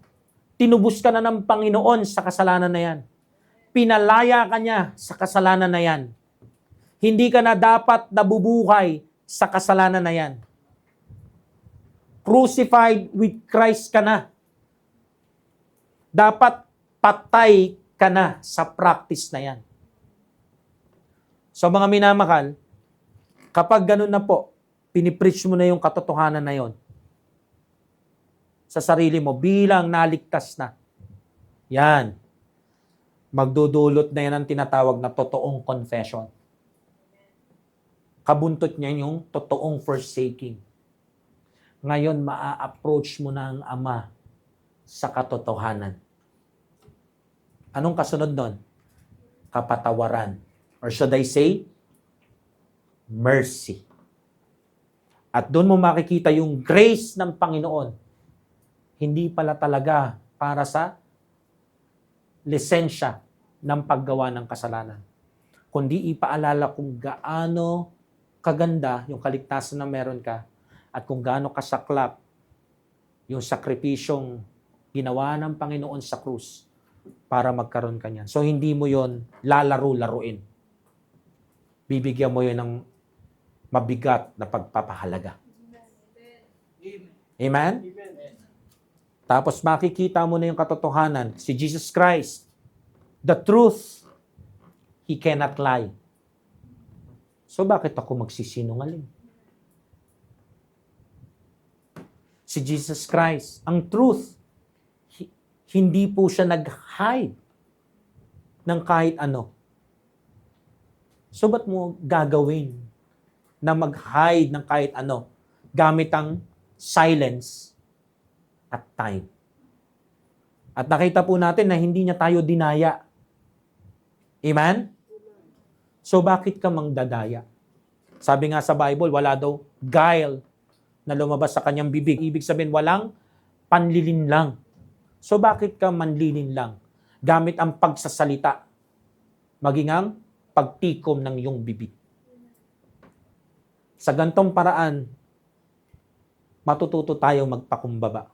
tinubos ka na ng Panginoon sa kasalanan na yan. Pinalaya ka niya sa kasalanan na yan. Hindi ka na dapat nabubuhay sa kasalanan na yan. Crucified with Christ ka na. Dapat patay ka na sa practice na yan. So mga minamahal, kapag ganun na po, pinipreach mo na yung katotohanan na yon sa sarili mo bilang naligtas na. Yan. Magdudulot na yan ang tinatawag na totoong confession. Kabuntot niya yung totoong forsaking. Ngayon, maa-approach mo na ang Ama sa katotohanan. Anong kasunod nun? Kapatawaran. Or should I say, mercy. At doon mo makikita yung grace ng Panginoon. Hindi pala talaga para sa lisensya ng paggawa ng kasalanan. Kundi ipaalala kung gaano kaganda yung kaligtasan na meron ka at kung gaano kasaklap yung sakripisyong ginawa ng Panginoon sa krus para magkaroon ka niyan. So hindi mo yon lalaro-laruin. Bibigyan mo yon ng mabigat na pagpapahalaga. Amen? Amen. Tapos makikita mo na yung katotohanan. Si Jesus Christ, the truth, He cannot lie. So bakit ako magsisinungaling? Si Jesus Christ, ang truth, hindi po siya nag-hide ng kahit ano. So ba't mo gagawin na mag-hide ng kahit ano gamit ang silence at time? At nakita po natin na hindi niya tayo dinaya. Amen? So bakit ka mangdadaya? Sabi nga sa Bible, wala daw guile na lumabas sa kanyang bibig. Ibig sabihin, walang panlilinlang. So bakit ka manlilinlang? Gamit ang pagsasalita, maging ang pagtikom ng iyong bibig. Sa gantong paraan, matututo tayong magpakumbaba.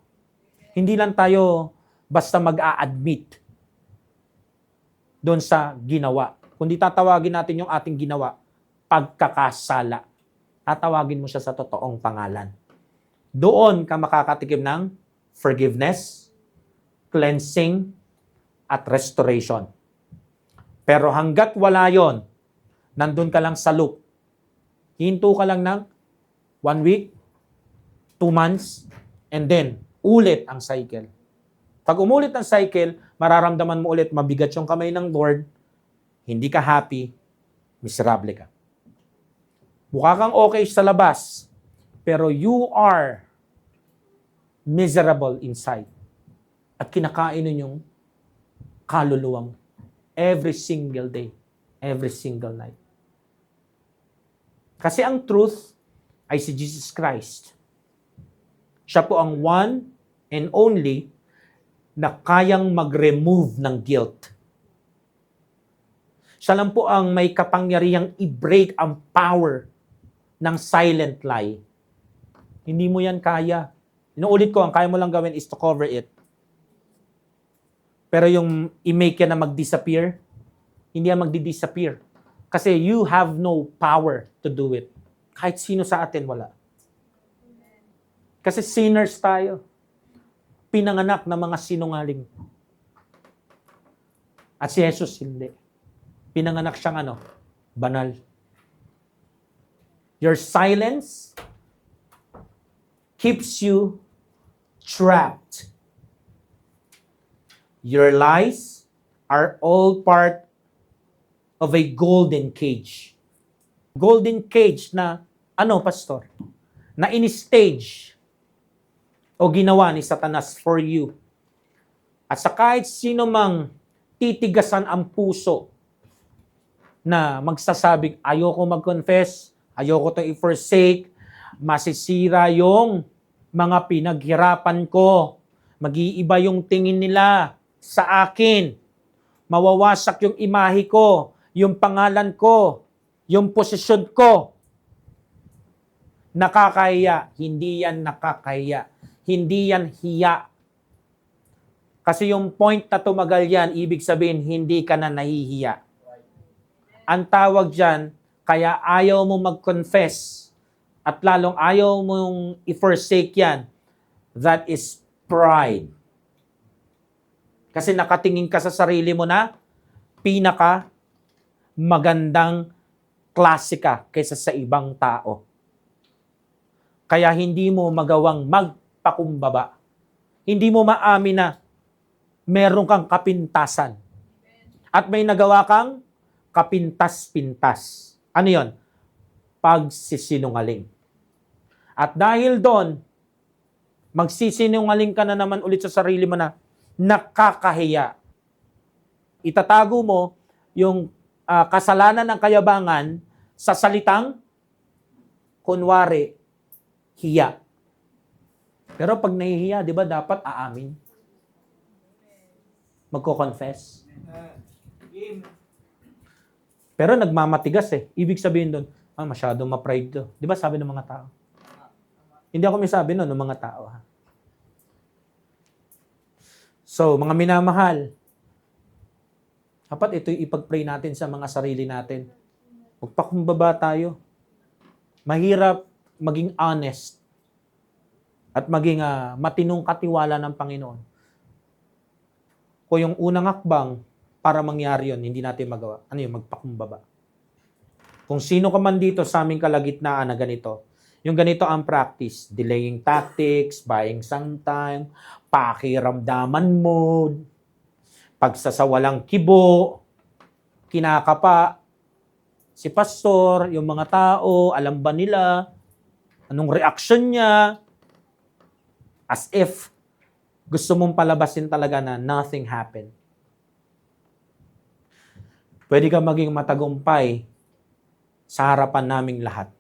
Hindi lang tayo basta mag-a-admit doon sa ginawa. Kundi tatawagin natin yung ating ginawa, pagkakasala. Tatawagin mo siya sa totoong pangalan. Doon ka makakatikim ng forgiveness, cleansing, at restoration. Pero hanggat wala yon, nandun ka lang sa loop. Hinto ka lang ng 1 week, 2 months, and then ulit ang cycle. Pag umulit ang cycle, mararamdaman mo ulit mabigat yung kamay ng Lord, hindi ka happy, miserable ka. Mukha kang okay sa labas, pero you are miserable inside. At kinakain nun yung kaluluwa mo. Every single day. Every single night. Kasi ang truth ay si Jesus Christ. Siya po ang one and only na kayang mag-remove ng guilt. Siya lang po ang may kapangyarihang i-break ang power ng silent lie. Hindi mo yan kaya. Inuulit ko, ang kaya mo lang gawin is to cover it. Pero yung i-make yan na mag-disappear, hindi yan magdi-disappear. Kasi you have no power to do it. Kahit sino sa atin, wala. Kasi sinners tayo. Pinanganak na mga sinungaling. At si Jesus hindi. Pinanganak siyang banal. Your silence keeps you trapped. Your lies are all part of a golden cage. Golden cage na, pastor? Na in-stage o ginawa ni Satanas for you. At sa kahit sino mang titigasan ang puso na magsasabing, ayoko mag-confess, ayoko to i-forsake, masisira yung mga pinaghirapan ko, mag-iiba yung tingin nila sa akin, mawawasak yung imahe ko, yung pangalan ko, yung posisyon ko. Nakakahiya. Hindi yan nakakahiya. Hindi yan hiya. Kasi yung point na tumagal yan, ibig sabihin, hindi ka na nahihiya. Ang tawag dyan, kaya ayaw mo mag-confess at lalong ayaw mong i-forsake yan, that is pride. Kasi nakatingin ka sa sarili mo na pinaka magandang klase ka kaysa sa ibang tao. Kaya hindi mo magawang magpakumbaba. Hindi mo maamin na meron kang kapintasan. At may nagawa kang kapintas-pintas. Ano yon? Pagsisinungaling. At dahil doon, Magsisinungaling ka na naman ulit sa sarili mo na nakakahiya. Itatago mo yung kasalanan ng kayabangan sa salitang kunwari, hiya. Pero pag nahihiya, di ba dapat aamin? Magko-confess. Game. Pero nagmamatigas eh. Ibig sabihin doon, masyadong ma-pride to. Di ba sabi ng mga tao? Hindi ako may sabi noon ng mga tao. Ha? So, mga minamahal, dapat ito ipag-pray natin sa mga sarili natin. Magpakumbaba tayo. Mahirap maging honest at maging matinong katiwala ng Panginoon. Kung yung unang hakbang para mangyari yun, hindi natin magawa. Ano yung magpakumbaba? Kung sino ka man dito sa aming kalagitnaan na ganito, yung ganito ang practice, delaying tactics, buying some time, pakiramdaman mode, pagsasawalang kibo, kinakapa, si pastor, yung mga tao, alam ba nila, anong reaction niya, as if gusto mong palabasin talaga na nothing happened. Pwede ka maging matagumpay sa harapan naming lahat.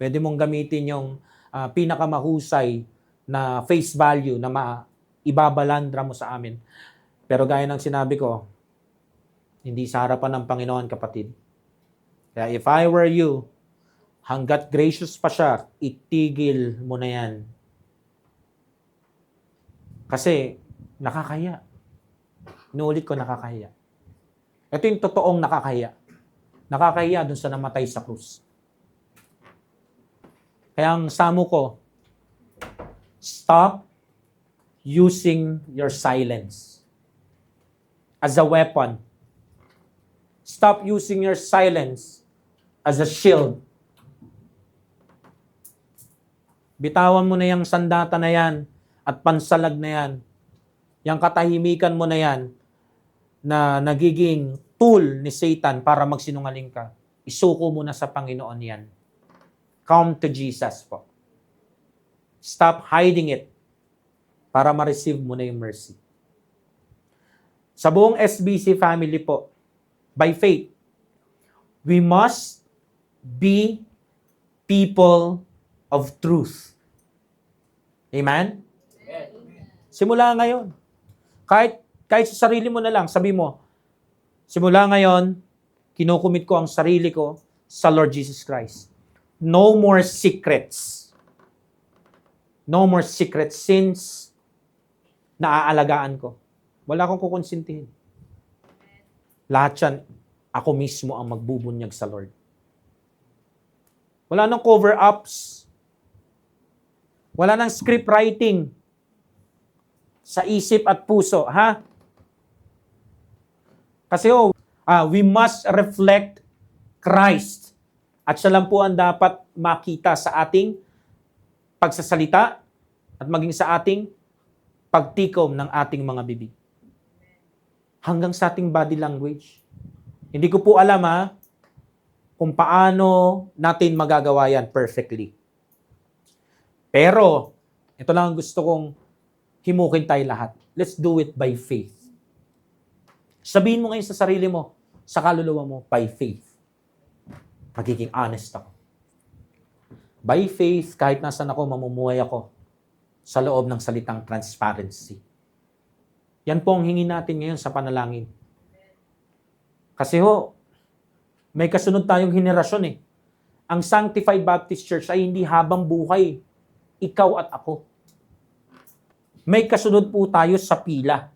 Pwede mong gamitin yung pinakamahusay na face value na ibabalandra mo sa amin. Pero gaya ng sinabi ko, hindi sa harapan ng Panginoon, kapatid. Kaya if I were you, hanggat gracious pa siya, itigil mo na yan. Kasi nakakahiya. Inuulit ko, nakakahiya. Ito yung totoong nakakahiya. Nakakahiya dun sa namatay sa krus. Kaya ang samo ko, stop using your silence as a weapon. Stop using your silence as a shield. Bitawan mo na yung sandata na yan at pansalag na yan. Yung katahimikan mo na yan na nagiging tool ni Satan para magsinungaling ka. Isuko mo na sa Panginoon yan. Come to Jesus po. Stop hiding it para ma-receive mo na yung mercy. Sa buong SBC family po, by faith, we must be people of truth. Amen? Yes. Simula ngayon. Kahit sa sarili mo na lang, sabi mo, simula ngayon, kinukumit ko ang sarili ko sa Lord Jesus Christ. No more secrets. No more secret sins na aalagaan ko. Wala akong kukonsintihin. Lahat yan, ako mismo ang magbubunyag sa Lord. Wala nang cover-ups. Wala nang script writing sa isip at puso, ha? Kasi we must reflect Christ. At siya lang po ang dapat makita sa ating pagsasalita at maging sa ating pagtikom ng ating mga bibig. Hanggang sa ating body language. Hindi ko po alam kung paano natin magagawa yan perfectly. Pero, ito lang ang gusto kong himukin tayo lahat. Let's do it by faith. Sabihin mo ngayon sa sarili mo, sa kaluluwa mo, by faith. Magiging honest ako. By faith, kahit nasan ako, mamumuhay ako sa loob ng salitang transparency. Yan po ang hingin natin ngayon sa panalangin. Kasi may kasunod tayong henerasyon eh. Ang Sanctified Baptist Church ay hindi habang buhay. Ikaw at ako. May kasunod po tayo sa pila.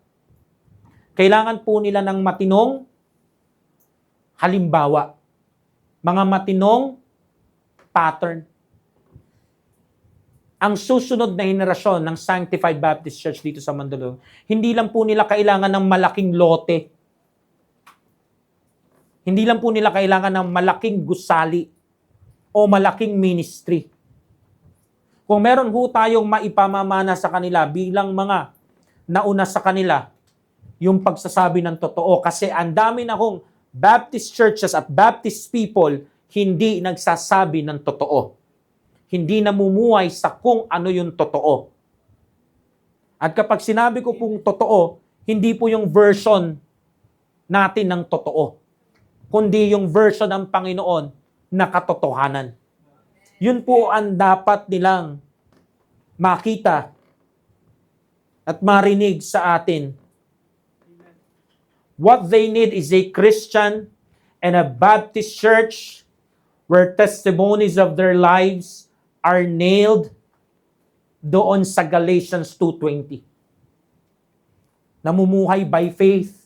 Kailangan po nila ng matinong halimbawa. Mga matinong pattern. Ang susunod na henerasyon ng Sanctified Baptist Church dito sa Mandaluyong, hindi lang po nila kailangan ng malaking lote. Hindi lang po nila kailangan ng malaking gusali o malaking ministry. Kung meron ho tayong maipamamana sa kanila bilang mga nauna sa kanila, yung pagsasabi ng totoo. Kasi ang dami na kong Baptist churches at Baptist people hindi nagsasabi ng totoo. Hindi namumuhay sa kung ano yung totoo. At kapag sinabi ko pong totoo, hindi po yung version natin ng totoo, kundi yung version ng Panginoon na katotohanan. Yun po ang dapat nilang makita at marinig sa atin. What they need is a Christian and a Baptist church where testimonies of their lives are nailed doon sa Galatians 2:20. Namumuhay by faith,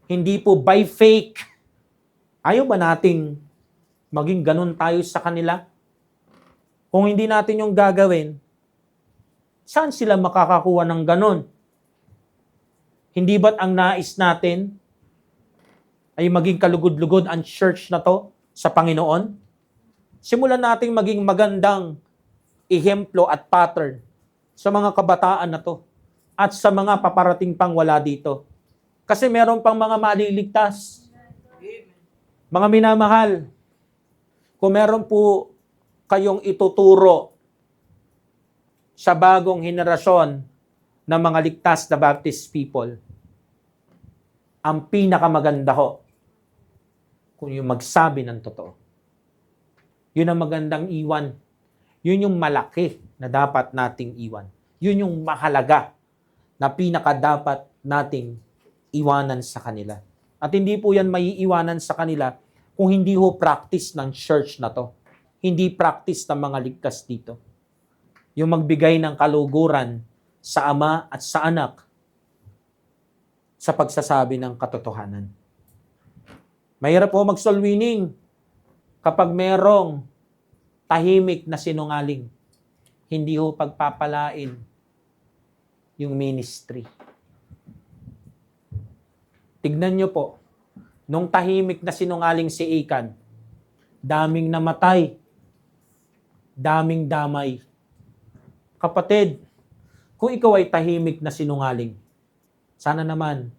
hindi po by fake. Ayaw ba nating maging ganun tayo sa kanila? Kung hindi natin yung gagawin, saan sila makakakuha ng ganun? Hindi ba't ang nais natin ay maging kalugod-lugod ang church na to sa Panginoon? Simulan nating maging magandang ehemplo at pattern sa mga kabataan na to at sa mga paparating pang wala dito. Kasi meron pang mga maliligtas. Mga minamahal, kung meron po kayong ituturo sa bagong henerasyon ng mga ligtas na Baptist people, ang pinakamaganda ho, kung yung magsabi ng totoo. Yun ang magandang iwan. Yun yung malaki na dapat nating iwan. Yun yung mahalaga na pinakadapat nating iwanan sa kanila. At hindi po yan maiiwanan sa kanila kung hindi ho practice ng church na to. Hindi practice ng mga ligtas dito. Yung magbigay ng kaluguran sa Ama at sa Anak sa pagsasabi ng katotohanan. Mahirap po mag-soul winning kapag merong tahimik na sinungaling. Hindi ho pagpapalain yung ministry. Tignan nyo po, nung tahimik na sinungaling si Achan, daming namatay, daming damay. Kapatid, kung ikaw ay tahimik na sinungaling, sana naman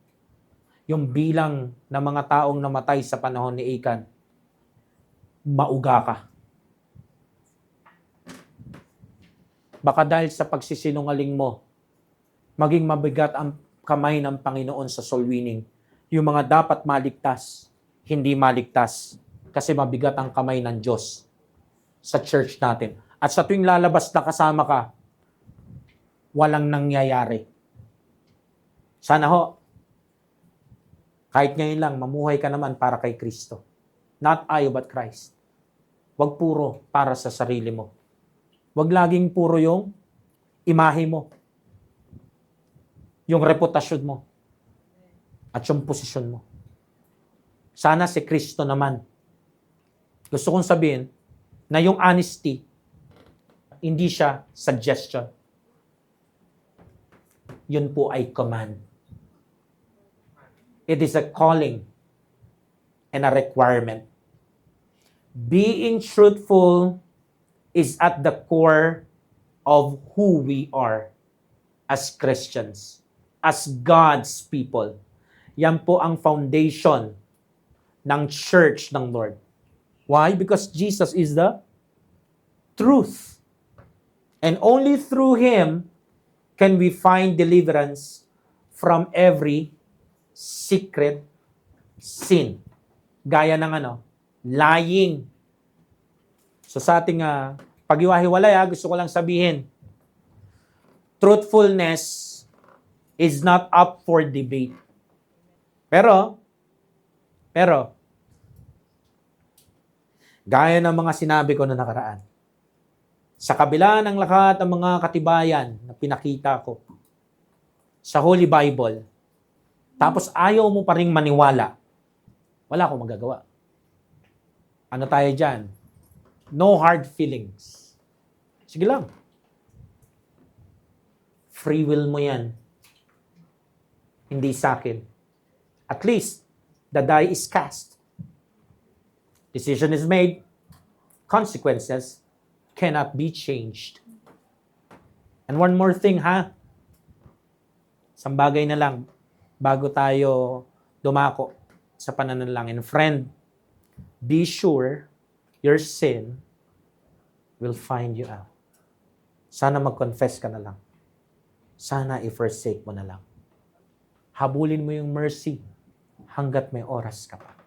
yung bilang ng mga taong namatay sa panahon ni Achan, mauga ka. Baka dahil sa pagsisinungaling mo, maging mabigat ang kamay ng Panginoon sa soul winning. Yung mga dapat maligtas, hindi maligtas. Kasi mabigat ang kamay ng Diyos sa church natin. At sa tuwing lalabas na kasama ka, walang nangyayari. Sana ho, kahit ngayon lang, mamuhay ka naman para kay Kristo. Not I, but Christ. Huwag puro para sa sarili mo. Huwag laging puro yung imahe mo, yung reputasyon mo, at yung posisyon mo. Sana si Kristo naman. Gusto kong sabihin na yung honesty, hindi siya suggestion. Yun po ay command. It is a calling and a requirement. Being truthful is at the core of who we are as Christians, as God's people. Yan po ang foundation ng church ng Lord. Why? Because Jesus is the truth. And only through Him can we find deliverance from every secret sin. Gaya ng lying. So sa ating paghiwa-hiwalay, gusto ko lang sabihin, truthfulness is not up for debate. Pero, gaya ng mga sinabi ko na nakaraan, sa kabila ng lahat ng mga katibayan na pinakita ko sa Holy Bible, tapos ayaw mo pa ring maniwala, wala akong magagawa. Ano tayo dyan? No hard feelings. Sige lang. Free will mo yan. Hindi sa akin. At least, the die is cast. Decision is made. Consequences cannot be changed. And one more thing, isang bagay na lang bago tayo dumako sa pananalangin. Friend, be sure your sin will find you out. Sana mag-confess ka na lang. sana i-forsake mo na lang. Habulin mo yung mercy hanggat may oras ka pa.